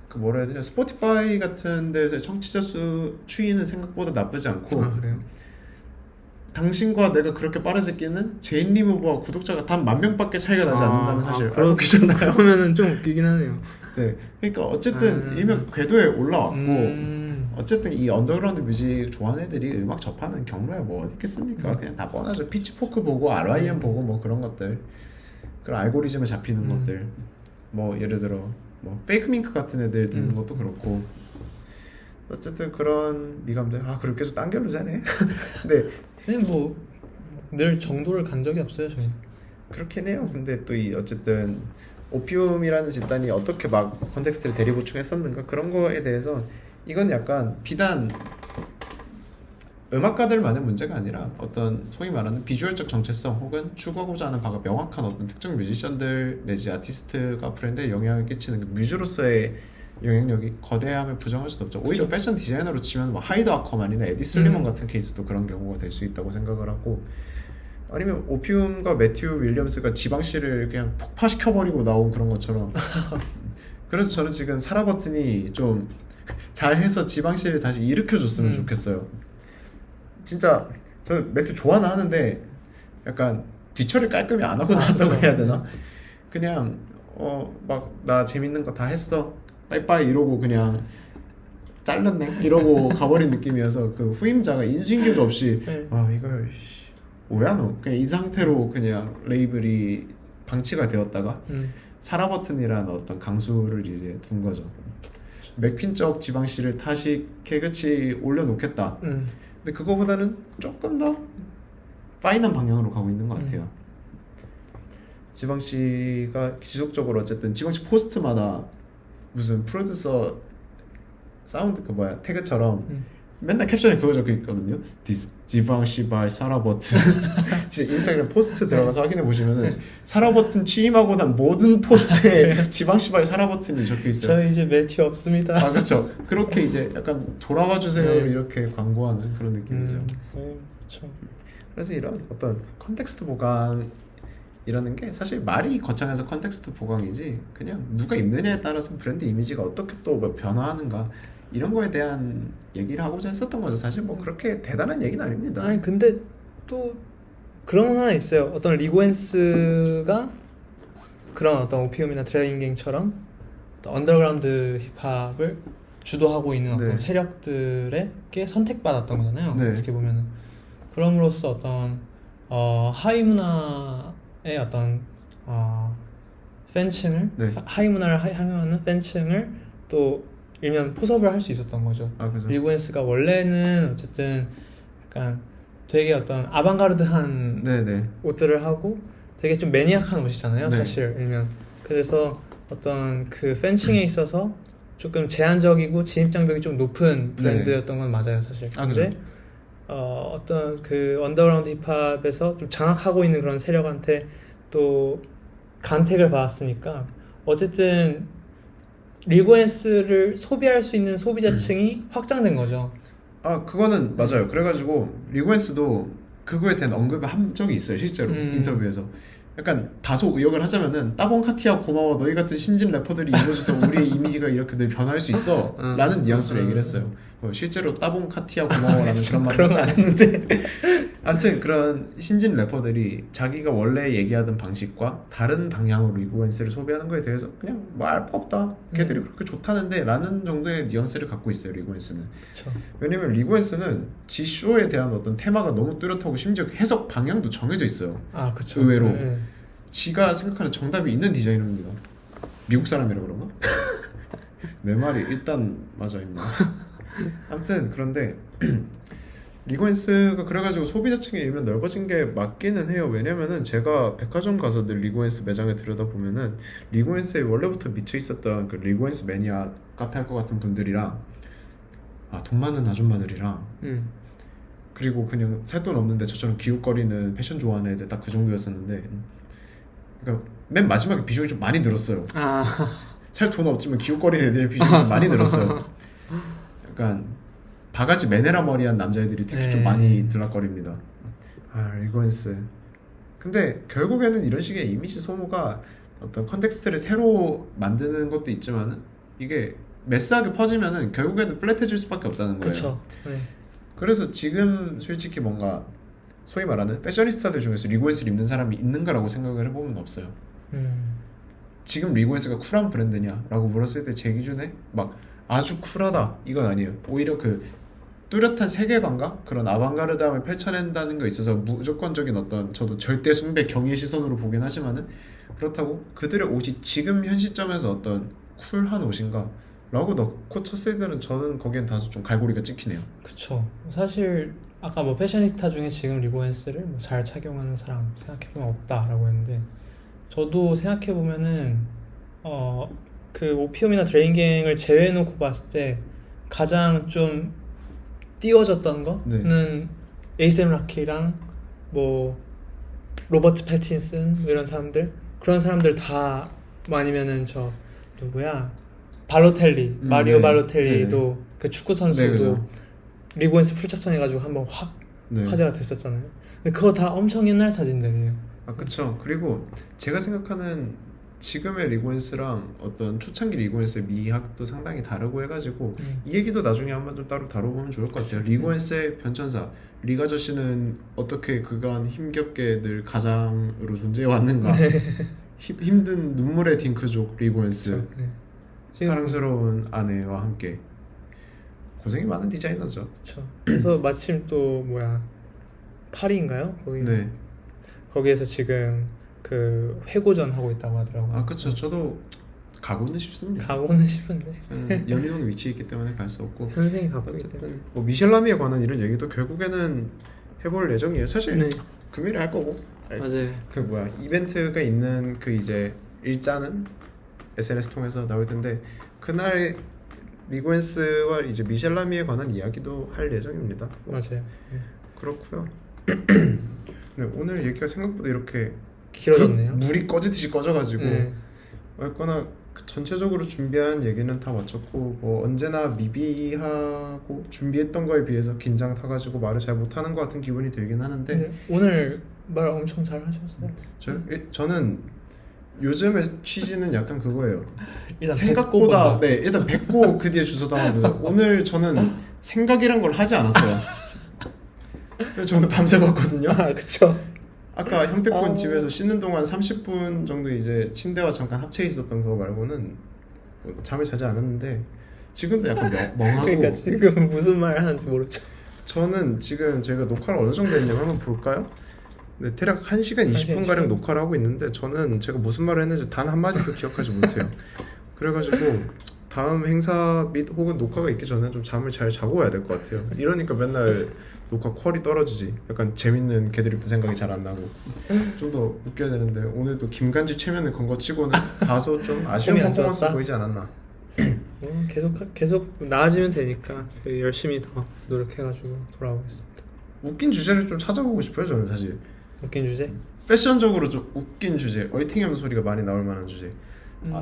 그 뭐라 해야 되냐 스포티파이 같은 데서 청취자 수 추이는 생각보다 나쁘지 않고 아 그래요? 당신과 내가 그렇게 빠르지기는 제인 리무버와 구독자가 단 10,000명밖에 차이가 나지 않는다는 사실 그러, 알고 계셨나요? 그러면은 좀 웃기긴 하네요. 네, 그러니까 어쨌든 일명 궤도에 올라왔고 어쨌든 이 언더그라운드 뮤직 좋아하는 애들이 음악 접하는 경로에 뭐 어디 있겠습니까? 그냥 다 뻔하죠. 피치포크 보고 RYM 보고 뭐 그런 것들 그런 알고리즘에 잡히는 것들 뭐 예를 들어 뭐 페이크밍크 같은 애들 듣는 것도 그렇고 어쨌든 그런 미감들 그리고 계속 딴결로 새네. 근데 뭐 늘 정도를 간 적이 없어요 저희는. 그렇긴 해요. 근데 또 이 어쨌든 오피움이라는 집단이 어떻게 막 컨텍스트를 대리보충했었는가 그런 거에 대해서 이건 약간 비단 음악가들만의 문제가 아니라 어떤 소위 말하는 비주얼적 정체성 혹은 추구하고자 하는 바가 명확한 어떤 특정 뮤지션들 내지 아티스트가 브랜드에 영향을 끼치는 그 뮤즈로서의 영향력이 거대함을 부정할 수는 없죠. 오히려 패션 디자이너로 치면 뭐 하이드 아커만이나 에디 슬리먼 같은 케이스도 그런 경우가 될 수 있다고 생각을 하고 아니면 오피움과 매튜 윌리엄스가 지방씨를 그냥 폭파시켜버리고 나온 그런 것처럼 그래서 저는 지금 사라 버튼이 좀 잘해서 지방씨를 다시 일으켜줬으면 좋겠어요. 진짜 저는 매튜 좋아는 하는데 약간 뒤처리 깔끔히 안 하고 나왔다고 해야 되나? 그냥 막 나 재밌는 거 다 했어 빠이빠이 이러고 그냥 잘랐네 이러고 가버린 느낌이어서 그 후임자가 인수인계도 없이 이걸 뭐야 너 그냥 이 상태로 그냥 레이블이 방치가 되었다가 사라 버튼이라는 어떤 강수를 이제 둔 거죠. 맥퀸적 지방씨를 다시 개그치 올려놓겠다. 근데 그거보다는 조금 더 파인한 방향으로 가고 있는 것 같아요. 지방씨가 지속적으로 어쨌든 지방씨 포스트마다 무슨 프로듀서 사운드 태그처럼 맨날 캡션에 그거 적혀 있거든요. 지방씨 by 사라 버튼. 진짜 인스타그램 포스트 들어가서 확인해 보시면은 사라 버튼 취임하고 난 모든 포스트에 지방씨 by 사라 버튼이 적혀 있어요. 저희 이제 매튜 없습니다. 그렇죠. 그렇게 이제 약간 돌아와 주세요 이렇게 광고하는 그런 느낌이죠. 그렇죠. 그래서 이런 어떤 컨텍스트 보강이라는 게 사실 말이 거창해서 컨텍스트 보강이지 그냥 누가 입느냐에 따라서 브랜드 이미지가 어떻게 또 뭐 변화하는가 이런 거에 대한 얘기를 하고자 했었던 거죠. 사실 뭐 그렇게 대단한 얘기는 아닙니다. 아니 근데 또 그런 건 하나 있어요. 어떤 리고엔스가 그런 어떤 오피움이나 드래깅갱처럼 언더그라운드 힙합을 주도하고 있는 어떤 세력들에게 선택받았던 거잖아요. 어떻게 보면은 그럼으로써 어떤 하위 문화의 어떤 팬층을 하위 문화를 향유하는 팬층을 또 일면 포섭을 할 수 있었던 거죠. 그죠. 리고엔스가 원래는 어쨌든 약간 되게 어떤 아방가르드한 옷들을 하고 되게 좀 매니악한 옷이잖아요. 사실 일면 그래서 어떤 그 팬층에 있어서 조금 제한적이고 진입장벽이 좀 높은 브랜드였던 건 맞아요, 사실. 근데 어떤 그 언더그라운드 힙합에서 좀 장악하고 있는 그런 세력한테 또 간택을 받았으니까 어쨌든 리고엔스를 소비할 수 있는 소비자층이 확장된 거죠. 그거는 맞아요. 그래가지고 리고엔스도 그거에 대한 언급을 한 적이 있어요, 실제로 인터뷰에서. 약간 다소 의역을 하자면은 따봉 카티아 고마워 너희 같은 신진 래퍼들이 이루어져서 우리의 이미지가 이렇게 늘 변할 수 있어 라는 뉘앙스로 얘기를 했어요. 실제로 따봉 카티아 고마워라는 그런 말을 하지 않았는데 아무튼 그런 신진 래퍼들이 자기가 원래 얘기하던 방식과 다른 방향으로 리고엔스를 소비하는 거에 대해서 그냥 뭐 알 바 없다 걔들이 그렇게 좋다는데 라는 정도의 뉘앙스를 갖고 있어요. 리고엔스는. 그쵸. 왜냐면 리고엔스는 지쇼에 대한 어떤 테마가 너무 뚜렷하고 심지어 해석 방향도 정해져 있어요. 아 그쵸. 의외로 네. 지가 생각하는 정답이 있는 디자이너입니다. 미국 사람이라 그런가? 내 말이 일단 맞아 있나? 아무튼 그런데 리고엔스가 그래가지고 소비자층이 일면 넓어진 게 맞기는 해요. 왜냐면은 제가 백화점 가서 늘 리고엔스 매장에 들여다보면은 리고엔스에 원래부터 미쳐 있었던 그 리고엔스 매니아 카페 할 것 같은 분들이랑 돈 많은 아줌마들이랑 그리고 그냥 살 돈 없는데 저처럼 기웃거리는 패션 좋아하는 애들 딱 그 정도였었는데 그러니까 맨 마지막에 비중이 좀 많이 늘었어요. 살 돈 없지만 기웃거리는 애들의 비중이 좀 많이 늘었어요. 약간 바가지 메네라 머리한 남자애들이 특히 좀 많이 들락거립니다. 리고엔스. 근데 결국에는 이런 식의 이미지 소모가 어떤 컨텍스트를 새로 만드는 것도 있지만은 이게 매스하게 퍼지면은 결국에는 플랫해질 수밖에 없다는 거예요. 그쵸. 네. 그래서 지금 솔직히 뭔가 소위 말하는 패셔니스타들 중에서 리고엔스를 입는 사람이 있는가라고 생각을 해보면 없어요. 지금 리고엔스가 쿨한 브랜드냐라고 물었을 때 제 기준에 막 아주 쿨하다 이건 아니에요. 오히려 그 뚜렷한 세계관과 그런 아방가르드함을 펼쳐낸다는 거 있어서 무조건적인 어떤 저도 절대 숭배 경의 시선으로 보긴 하지만은 그렇다고 그들의 옷이 지금 현 시점에서 어떤 쿨한 옷인가 라고 넣고 쳤을 때는 저는 거기엔 다소 좀 갈고리가 찍히네요. 그쵸. 사실 아까 뭐 패셔니스타 중에 지금 리고엔스를 뭐 잘 착용하는 사람 생각해보면 없다라고 했는데 저도 생각해보면은 그 오피움이나 드레인갱을 제외해놓고 봤을 때 가장 좀 띄워졌던 거는 에이셈 라키랑 뭐 로버트 패틴슨 뭐 이런 사람들 그런 사람들 다 뭐 아니면은 저 누구야 발로텔리 마리오 네. 발로텔리도 그 축구 선수도 그죠. 리고엔스 풀착장해가지고 한번 확 화제가 됐었잖아요. 근데 그거 다 엄청 옛날 사진들이에요. 그쵸. 그리고 제가 생각하는 지금의 리고엔스랑 어떤 초창기 리고엔스의 미학도 상당히 다르고 해가지고 이 얘기도 나중에 한번 좀 따로 다뤄보면 좋을 것 같아요. 리고엔스의 변천사 릭 아저씨는 어떻게 그간 힘겹게 늘 가장으로 존재해왔는가. 힘든 눈물의 딩크족 리고엔스. 사랑스러운 아내와 함께 고생이 많은 디자이너죠. 그렇죠. 그래서 마침 또 뭐야 파리인가요? 거기 거기에서 지금 그 회고전 하고 있다고 하더라고요. 그렇죠. 저도 가고는 싶습니다. 가고는 싶은데 저는 연인원 위치에 있기 때문에 갈 수 없고 현생이 바쁘기 때문에 어쨌든 뭐 미셸라미에 관한 이런 얘기도 결국에는 해볼 예정이에요. 사실 금일에 할 거고 맞아요. 그 뭐야 이벤트가 있는 그 이제 일자는 SNS 통해서 나올 텐데 그날 리고엔스와 이제 미셸라미에 관한 이야기도 할 예정입니다. 맞아요. 그렇고요. 네, 오늘 얘기가 생각보다 이렇게 길어졌네요. 물이 꺼지듯이 꺼져가지고 어쨌거나 전체적으로 준비한 얘기는 다 마쳤고 뭐 언제나 미비하고 준비했던 거에 비해서 긴장 타가지고 말을 잘 못하는 것 같은 기분이 들긴 하는데 오늘 말 엄청 잘 하셨어요. 저는 요즘의 취지는 약간 그거예요. 일단 생각보다 일단 뱉고 그 뒤에 주워 담아보자. 오늘 저는 생각이란 걸 하지 않았어요. 저는 밤새 봤거든요. 그쵸. 아까 형태군 집에서 씻는 동안 30분 정도 이제 침대와 잠깐 합쳐 있었던 거 말고는 잠을 자지 않았는데 지금도 약간 멍하고. 그러니까 지금 무슨 말 하는지 모르죠. 저는 지금 저희가 녹화를 어느 정도 했냐면 한번 볼까요? 네, 대략 1시간 20분 가량 녹화를 하고 있는데 저는 제가 무슨 말을 했는지 단 한마디도 기억하지 못해요. 그래가지고 다음 행사 및 혹은 녹화가 있기 전에 좀 잠을 잘 자고 와야 될 것 같아요. 이러니까 맨날 녹화 퀄이 떨어지지. 약간 재밌는 개드립도 생각이 잘 안 나고 좀 더 웃겨야 되는데 오늘도 김간지 체면을 건 거 치고는 다소 좀 아쉬운 퍼포먼스 보이지 않았나. 계속 나아지면 되니까 열심히 더 노력해가지고 돌아오겠습니다. 웃긴 주제를 좀 찾아보고 싶어요. 저는 사실 웃긴 주제? 패션적으로 좀 웃긴 주제, 얼팅하면 소리가 많이 나올 만한 주제.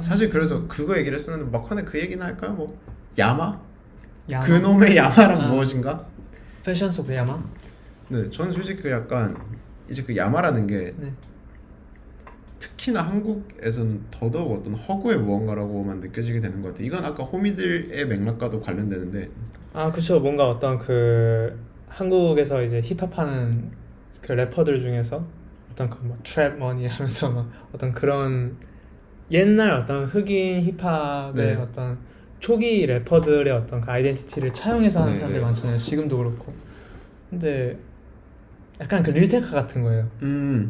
사실 그래서 그거 얘기를 했었는데 막판에 그 얘기나 할까요? 뭐 야마? 그놈의 야마란 무엇인가? 패션 소프 야마? 네, 저는 솔직히 그 약간 이제 그 야마라는 게 특히나 한국에서는 더더욱 어떤 허구의 무언가라고만 느껴지게 되는 것 같아요. 이건 아까 호미들의 맥락과도 관련되는데 아, 그쵸. 뭔가 어떤 그 한국에서 이제 힙합하는 그 래퍼들 중에서 어떤 그뭐 트랩 머니 하면서 막 어떤 그런 옛날 어떤 흑인 힙합의 네. 어떤 초기 래퍼들의 어떤 그 아이덴티티를 차용해서 하는 네, 사람들이 네. 많잖아요. 지금도 그렇고. 근데 약간 그 릴테카 같은 거예요.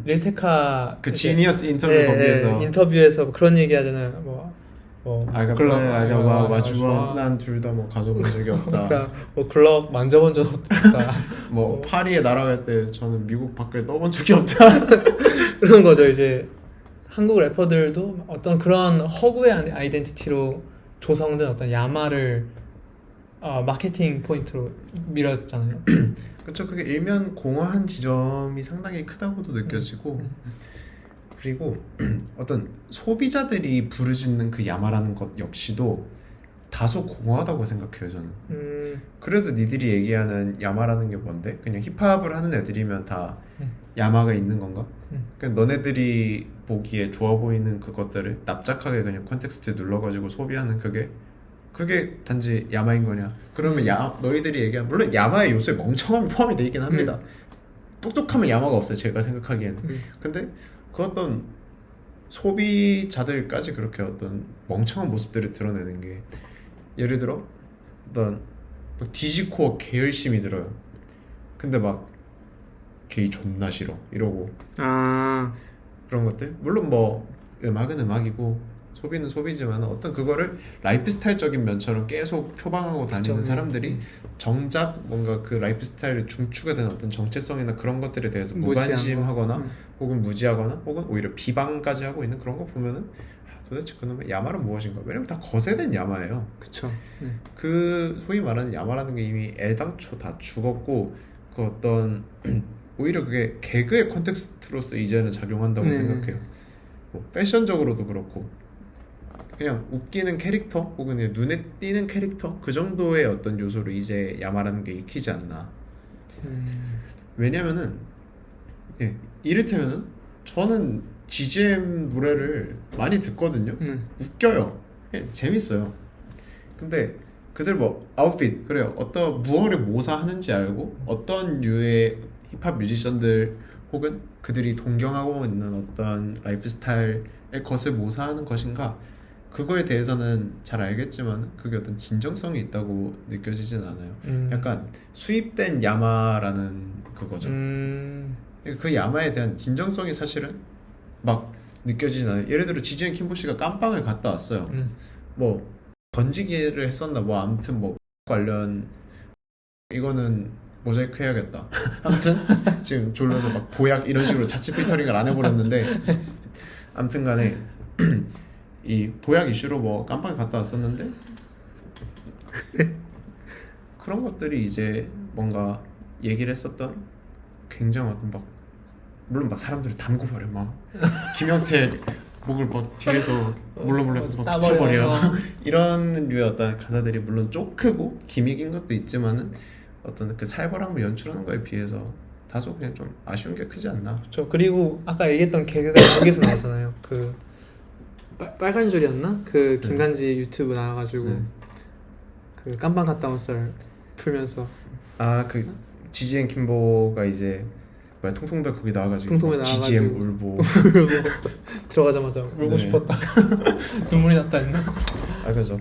릴테카 그 이제- 지니어스 인터뷰 예, 거기에서 예, 인터뷰에서 그런 얘기 하잖아요. 뭐 알가 글럽, 알가 알가 와주어 난 둘 다 뭐 가져본 적이 없다. 그러니까 뭐 글럽 만져본 적 없다. 뭐 어. 파리에 날아갈 때 저는 미국 밖을 떠본 적이 없다. 그런 거죠. 이제 한국 래퍼들도 어떤 그런 허구의 아이덴티티로 조성된 어떤 야마를 마케팅 포인트로 밀었잖아요. 그렇죠. 그게 일면 공허한 지점이 상당히 크다고도 느껴지고 그리고 어떤 소비자들이 부르짖는 그 야마라는 것 역시도 다소 공허하다고 생각해요 저는. 그래서 니들이 얘기하는 야마라는 게 뭔데? 그냥 힙합을 하는 애들이면 다 야마가 있는 건가? 그냥 너네들이 보기에 좋아 보이는 그것들을 납작하게 그냥 컨텍스트에 눌러가지고 소비하는 그게 단지 야마인 거냐? 그러면 너희들이 얘기한 물론 야마의 요소에 멍청함이 포함이 돼 있긴 합니다. 똑똑하면 야마가 없어요 제가 생각하기에는. 근데 그 어떤 소비자들까지 그렇게 어떤 멍청한 모습들을 드러내는 게 예를 들어 어떤 막 디지코어 개열심히 들어요. 근데 막 게이 존나 싫어 이러고 아, 그런 것들. 물론 뭐 음악은 음악이고 소비는 소비지만 어떤 그거를 라이프 스타일적인 면처럼 계속 표방하고 다니는 그쵸. 사람들이 정작 뭔가 그 라이프 스타일의 중추가 된 어떤 정체성이나 그런 것들에 대해서 무지한 무관심하거나 거. 혹은 무지하거나 혹은 오히려 비방까지 하고 있는 그런 거 보면은 도대체 그놈의 야마는 무엇인가? 왜냐면 다 거세된 야마예요. 그쵸. 그 소위 말하는 야마라는 게 이미 애당초 다 죽었고 그 어떤 오히려 그게 개그의 컨텍스트로서 이제는 작용한다고 네. 생각해요. 뭐 패션적으로도 그렇고 그냥 웃기는 캐릭터 혹은 그냥 눈에 띄는 캐릭터 그 정도의 어떤 요소로 이제 야마라는 게 읽히지 않나. 왜냐면은 이를테면은 저는 GGM 노래를 많이 듣거든요. 웃겨요. 재밌어요. 근데 그들 뭐 아웃핏 그래요. 어떤 무엇을 모사하는지 알고 어떤 류의 힙합 뮤지션들 혹은 그들이 동경하고 있는 어떤 라이프 스타일의 것을 모사하는 것인가 그거에 대해서는 잘 알겠지만 그게 어떤 진정성이 있다고 느껴지진 않아요. 약간 수입된 야마라는 그거죠. 그 야마에 대한 진정성이 사실은 막 느껴지진 않아요. 예를 들어 지지앤 킴보씨가 깜빵을 갔다 왔어요. 뭐 던지기를 했었나 뭐 아무튼 뭐 관련 이거는 모자이크 해야겠다. 아무튼 지금 졸려서 막 보약 이런 식으로 자체 필터링을 안 해버렸는데 아무튼간에 이 보약 이슈로 뭐 깜빵에 갔다 왔었는데 그런 것들이 이제 뭔가 얘기를 했었던 굉장히 어떤 막 물론 막 사람들이 담궈버려 막 김영태 목을 막 뒤에서 몰래 막 붙여버려 이런 류의 어떤 가사들이 물론 쪽 크고 기믹인 것도 있지만은 어떤 그 살벌함을 연출하는 거에 비해서 다소 그냥 좀 아쉬운 게 크지 않나. 그렇죠. 그리고 아까 얘기했던 개그가 여기서 나오잖아요. 그 빨간 줄이었나? 그 김간지 유튜브 나와가지고 그 깜빵 갔다 온 썰 풀면서 그 지지앤 킴보가 이제 뭐야 통통배 거기 나와가지고 통통배 막 나와가지고 GGM 울보 들어가자마자 울고 네. 싶었다. 눈물이 났다 했나? 그죠.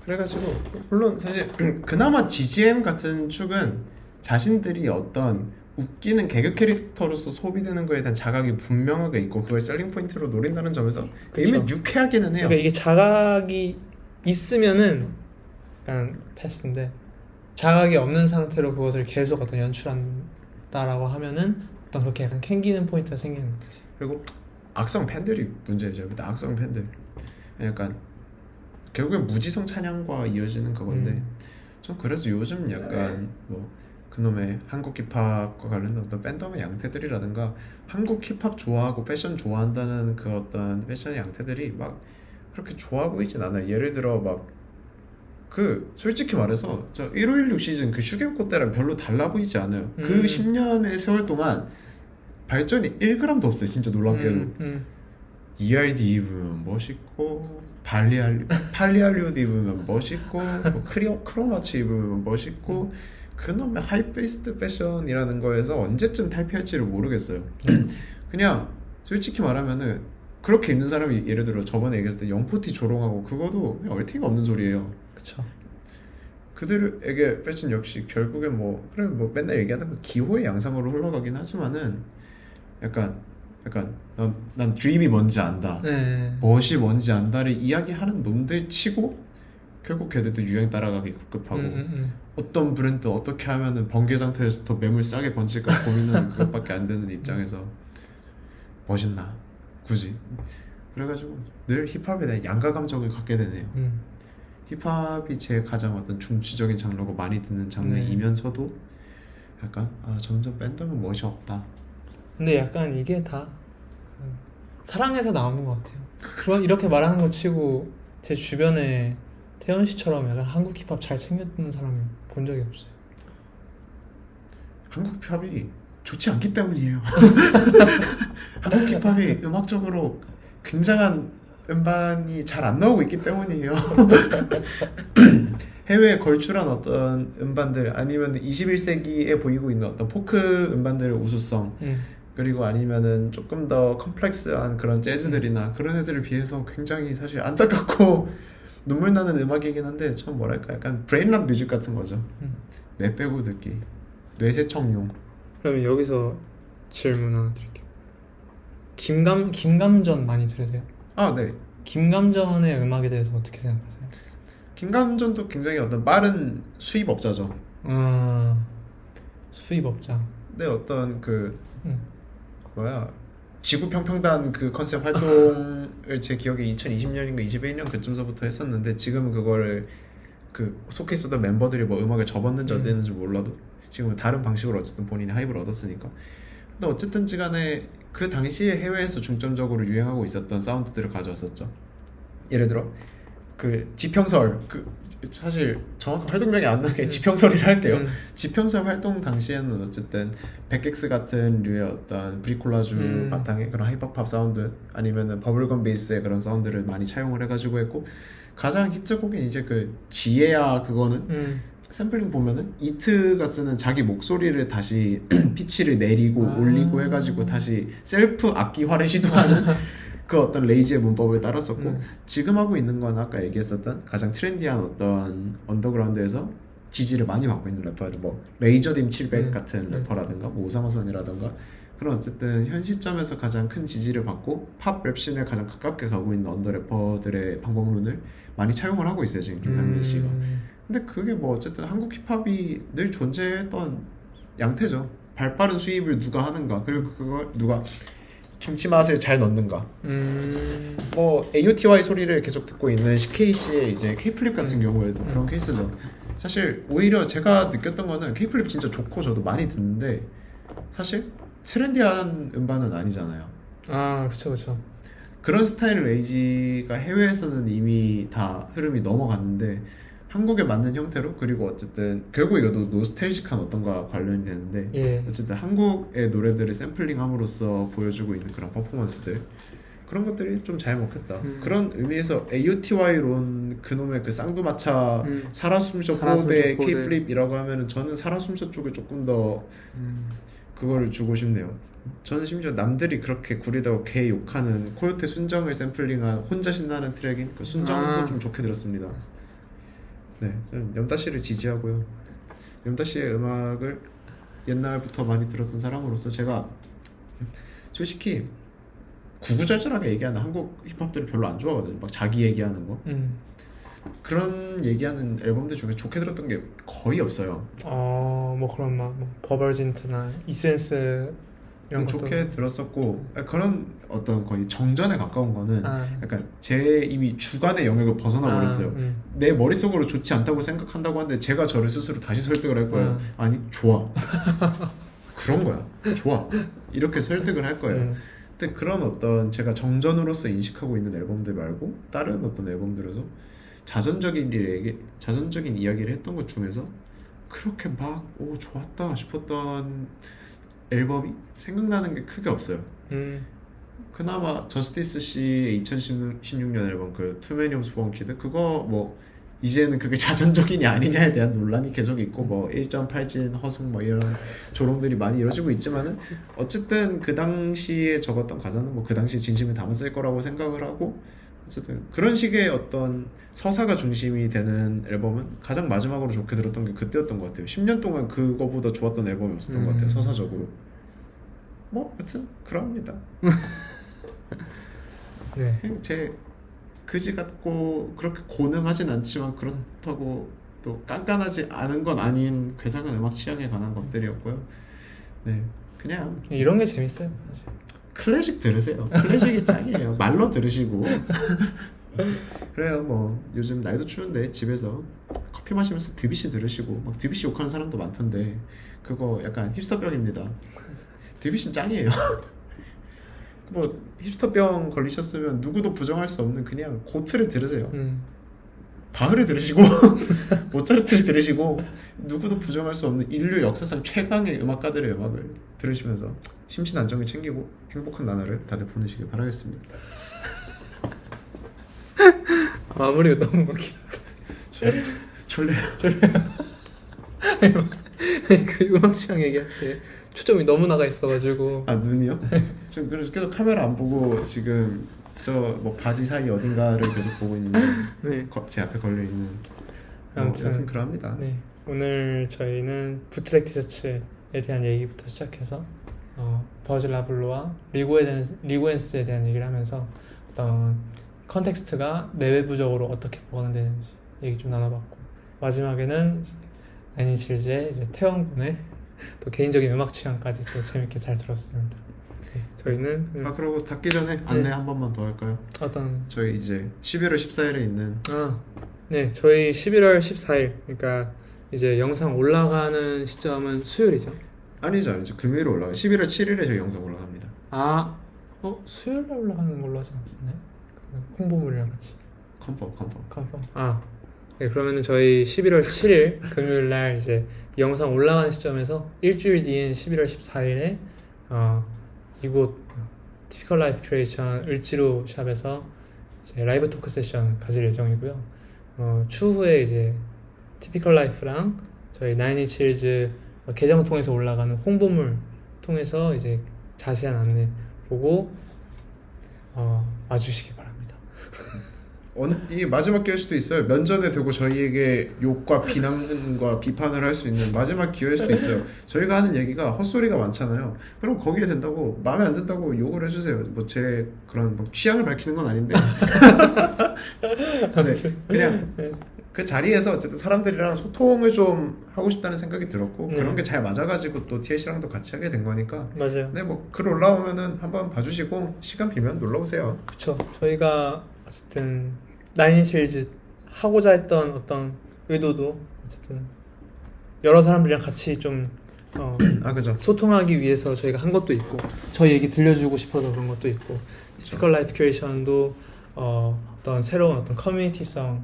그래가지고 물론 사실 그나마 GGM 같은 축은 자신들이 어떤 웃기는 개그 캐릭터로서 소비되는 거에 대한 자각이 분명하게 있고 그걸 셀링 포인트로 노린다는 점에서 이미 유쾌하기는 해요. 그러니까 이게 자각이 있으면은 약간 패스인데 자각이 없는 상태로 그것을 계속 어떤 연출한다라고 하면은 어떤 그렇게 약간 캥기는 포인트가 생기는 거지. 그리고 악성 팬들이 문제죠. 일단 악성 팬들 약간 결국엔 무지성 찬양과 이어지는 그건데 전 그래서 요즘 약간 뭐 그놈의 한국 힙합과 관련된 어떤 팬덤의 양태들이라든가 한국 힙합 좋아하고 패션 좋아한다는 그 어떤 패션의 양태들이 막 그렇게 좋아 보이진 않아요. 예를 들어 막 그 솔직히 말해서 저 1516 시즌 그 슈겜코 때랑 별로 달라 보이지 않아요. 그 10년의 세월 동안 발전이 1g도 없어요. 진짜 놀랍게도. ERD 입으면 멋있고 팔리알리오드 입으면 멋있고 뭐 크로마치 입으면 멋있고 그놈의 하이페이스드 패션이라는 거에서 언제쯤 탈피할지를 모르겠어요. 그냥 솔직히 말하면은 그렇게 입는 사람이 예를 들어 저번에 얘기했을 때 영포티 조롱하고 그거도 그냥 얼탱이가 없는 소리예요. 그쵸. 그들에게 패션 역시 결국엔 뭐 그래 뭐 맨날 얘기하는 그 기호의 양상으로 흘러가긴 하지만은 약간 난 드림이 뭔지 안다, 네. 멋이 뭔지 안다를 이야기하는 놈들 치고 결국 걔들도 유행 따라가기 급급하고 어떤 브랜드 어떻게 하면은 번개 상태에서 더 매물 싸게 번질까 고민하는 그것밖에 안 되는 입장에서 멋있나 굳이 그래가지고 늘 힙합에 대한 양가 감정을 갖게 되네요. 힙합이 제 가장 어떤 중추적인 장르고 많이 듣는 장르이면서도 약간 점점 밴드는 멋이 없다. 근데 약간 이게 다 사랑에서 나오는 것 같아요. 그런 이렇게 말하는 거 치고 제 주변에 태연 씨처럼 약간 한국 힙합 잘 챙겨 듣는 사람을 본 적이 없어요. 한국 힙합이 좋지 않기 때문이에요. 한국 힙합이 음악적으로 굉장한 음반이 잘 안 나오고 있기 때문이에요. 해외에 걸출한 어떤 음반들 아니면 21세기에 보이고 있는 어떤 포크 음반들의 우수성 그리고 아니면은 조금 더 컴플렉스한 그런 재즈들이나 그런 애들을 비해서 굉장히 사실 안타깝고 눈물 나는 음악이긴 한데 참 뭐랄까 약간 브레인락 뮤직 같은 거죠. 뇌 빼고 듣기, 뇌세청용. 그러면 여기서 질문 하나 드릴게요. 김감전 많이 들으세요? 네. 김감전의 음악에 대해서 어떻게 생각하세요? 김감전도 굉장히 어떤 빠른 수입업자죠. 수입업자. 근데 어떤 그 지구평평단 그 컨셉 활동을 제 기억에 2020년인가 21년 그쯤서부터 했었는데 지금은 그거를 그 속해 있었던 멤버들이 뭐 음악을 접었는지 어땠는지 몰라도 지금은 다른 방식으로 어쨌든 본인이 하이브를 얻었으니까. 근데 어쨌든지 간에 그 당시에 해외에서 중점적으로 유행하고 있었던 사운드들을 가져왔었죠. 예를 들어 그 지평설 그 사실 정확한 활동명이 안 나게 지평설이라 할게요. 지평설 활동 당시에는 어쨌든 백엑스 같은 류의 어떤 브리콜라주 바탕의 그런 하이팝 사운드 아니면은 버블건 베이스의 그런 사운드를 많이 차용을 해가지고 했고 가장 히트곡인 이제 그 지혜야 그거는 샘플링 보면은 이트가 쓰는 자기 목소리를 다시 피치를 내리고 올리고 해가지고 다시 셀프 악기화를 시도하는 그 어떤 레이지의 문법을 따랐었고 지금 하고 있는 건 아까 얘기했었던 가장 트렌디한 어떤 언더그라운드에서 지지를 많이 받고 있는 래퍼들 뭐 레이저딤 700 같은 래퍼라든가 뭐 오사마선이라든가 그런 어쨌든 현 시점에서 가장 큰 지지를 받고 팝 랩씬에 가장 가깝게 가고 있는 언더 래퍼들의 방법론을 많이 차용을 하고 있어요 지금 김상민 씨가. 근데 그게 뭐 어쨌든 한국 힙합이 늘 존재했던 양태죠. 발빠른 수입을 누가 하는가 그리고 그걸 누가 김치 맛을 잘 넣는가. 뭐 AOTY 소리를 계속 듣고 있는 CKC의 이제 K플립 같은 경우에도 그런 케이스죠. 사실 오히려 제가 느꼈던 거는 K플립 진짜 좋고 저도 많이 듣는데 사실 트렌디한 음반은 아니잖아요. 그쵸. 그런 스타일의 레이지가 해외에서는 이미 다 흐름이 넘어갔는데 한국에 맞는 형태로 그리고 어쨌든 결국 이것도 노스텔식한 어떤 거와 관련이 되는데 어쨌든 한국의 노래들을 샘플링함으로써 보여주고 있는 그런 퍼포먼스들 그런 것들이 좀 잘 먹혔다. 그런 의미에서 AOTY론 그놈의 그 쌍두마차 살아 숨쉬어 포대 K플립이라고 하면은 저는 살아 숨쉬어 쪽에 조금 더 그거를 주고 싶네요. 저는 심지어 남들이 그렇게 구리다고 개 욕하는 코요테 순정을 샘플링한 혼자 신나는 트랙인 그 순정도 좀 좋게 들었습니다. 네, 저는 염따 씨를 지지하고요. 염따 씨의 음악을 옛날부터 많이 들었던 사람으로서 제가 솔직히 구구절절하게 얘기하는 한국 힙합들을 별로 안 좋아하거든요. 막 자기 얘기하는 거 그런 얘기하는 앨범들 중에 좋게 들었던 게 거의 없어요. 뭐 그런 뭐 버벌진트나 이센스 이런 것도 좋게 들었었고 그런 어떤 거의 정전에 가까운 거는 약간 제 이미 주관의 영역을 벗어나 버렸어요. 내 머릿속으로 좋지 않다고 생각한다고 하는데 제가 저를 스스로 다시 설득을 할 거예요. 아니 좋아. 그런 거야. 좋아. 이렇게 설득을 할 거예요. 근데 그런 어떤 제가 정전으로서 인식하고 있는 앨범들 말고 다른 어떤 앨범들에서 자전적인 이야기를 했던 것 중에서 그렇게 막 좋았다 싶었던 앨범이 생각나는 게 크게 없어요. 그나마 저스티스 씨의 2016년 앨범 그 Too Many Homes for One Kid 그거 뭐 이제는 그게 자전적이냐 아니냐에 대한 논란이 계속 있고 뭐 1.8진 허승 뭐 이런 조롱들이 많이 이루어지고 있지만은 어쨌든 그 당시에 적었던 가사는 뭐 그 당시 진심을 담았을 거라고 생각을 하고 어쨌든 그런 식의 어떤 서사가 중심이 되는 앨범은 가장 마지막으로 좋게 들었던 게 그때였던 것 같아요. 10년 동안 그거보다 좋았던 앨범이 없었던 것 같아요. 서사적으로. 뭐 여튼 그럽니다. 네. 제 그지 같고 그렇게 고능하진 않지만 그렇다고 또 깐깐하지 않은 건 아닌 괴상한 음악 취향에 관한 것들이었고요. 네, 그냥 이런 게 재밌어요. 사실. 클래식 들으세요. 클래식이 짱이에요. 말로 들으시고. 그래요. 뭐 요즘 날도 추운데 집에서 커피 마시면서 드뷔시 들으시고 막 드뷔시 욕하는 사람도 많던데 그거 약간 힙스터병입니다. 드뷔시는 짱이에요. 뭐 힙스터병 걸리셨으면 누구도 부정할 수 없는 그냥 고트를 들으세요. 바흐를 들으시고 모차르트를 들으시고 누구도 부정할 수 없는 인류 역사상 최강의 음악가들의 음악을 들으시면서 심신 안정을 챙기고 행복한 나날을 다들 보내시길 바라겠습니다. 마무리가 너무 웃긴다. 졸려요. 그 음악 취향 얘기할 때 초점이 너무 나가 있어가지고. 아 눈이요? 지금 그래서 계속 카메라 안 보고 지금 저 뭐 바지 사이 어딘가를 계속 보고 있는 네. 제 앞에 걸려 있는. 아무튼 여튼 그럽니다. 네. 오늘 저희는 부트렉 티셔츠에 대한 얘기부터 시작해서 버질 라블로와 리고엔스에 대한 얘기를 하면서 어떤 컨텍스트가 내외부적으로 어떻게 보완되는지 얘기 좀 나눠봤고 마지막에는 나인인칠즈의 이제 태영군의 또 개인적인 음악 취향까지 또 재밌게 잘 들었습니다. 네, 저희는 그리고 닫기 전에 안내 한 번만 더 할까요? 어떤 저희 이제 11월 14일에 있는 네, 저희 11월 14일 그러니까 이제 영상 올라가는 시점은 수요일이죠? 아니죠 금요일에 올라가요. 11월 7일에 저희 영상 올라갑니다. 수요일에 올라가는 걸로 하지 않았나요? 그 홍보물이랑 같이 컨펌. 네, 그러면은 저희 11월 7일 금요일 날 이제 영상 올라가는 시점에서 일주일 뒤인 11월 14일에 이곳 티피컬 라이프 큐레이션 을지로 샵에서 이제 라이브 토크 세션 가질 예정이고요. 추후에 이제 티피컬 라이프랑 저희 나인인칠즈 계정 통해서 올라가는 홍보물 통해서 이제 자세한 안내 보고 와주시기 바랍니다. 이게 마지막 기회일 수도 있어요. 면전에 대고 저희에게 욕과 비난과 비판을 할 수 있는 마지막 기회일 수도 있어요. 저희가 하는 얘기가 헛소리가 많잖아요. 그럼 거기에 된다고 마음에 안 든다고 욕을 해주세요. 뭐 제 그런 막 취향을 밝히는 건 아닌데 네, 그냥 그 자리에서 어쨌든 사람들이랑 소통을 좀 하고 싶다는 생각이 들었고 그런 게 잘 맞아가지고 또 TLC랑도 같이 하게 된 거니까 맞아요. 네, 뭐 글 올라오면은 한번 봐주시고 시간 비면 놀러 오세요. 그쵸. 저희가 어쨌든 나인인칠즈 하고자 했던 어떤 의도도 어쨌든 여러 사람들이랑 같이 좀 그죠. 소통하기 위해서 저희가 한 것도 있고 저희 얘기 들려주고 싶어서 그런 것도 있고 티피컬 라이프 큐레이션도 어떤 새로운 어떤 커뮤니티성을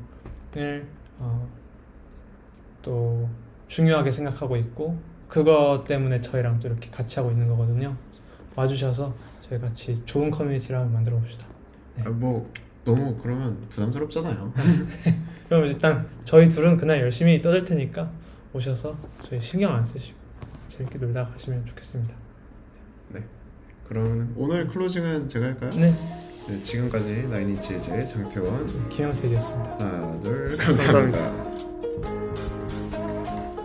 또 중요하게 생각하고 있고 그것 때문에 저희랑 또 이렇게 같이 하고 있는 거거든요. 와주셔서 저희 같이 좋은 커뮤니티를 한번 만들어 봅시다. 네. 뭐 너무 그러면 부담스럽잖아요. 그럼 일단 저희 둘은 그날 열심히 떠들 테니까 오셔서 저희 신경 안 쓰시고 재밌게 놀다 가시면 좋겠습니다. 네. 그러면 오늘 클로징은 제가 할까요? 네. 네, 지금까지 나인인칠즈의 장태원 김영택이었습니다. 하나 둘 감사합니다.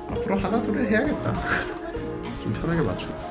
앞으로 하나 둘을 해야겠다. 좀 편하게 맞추고.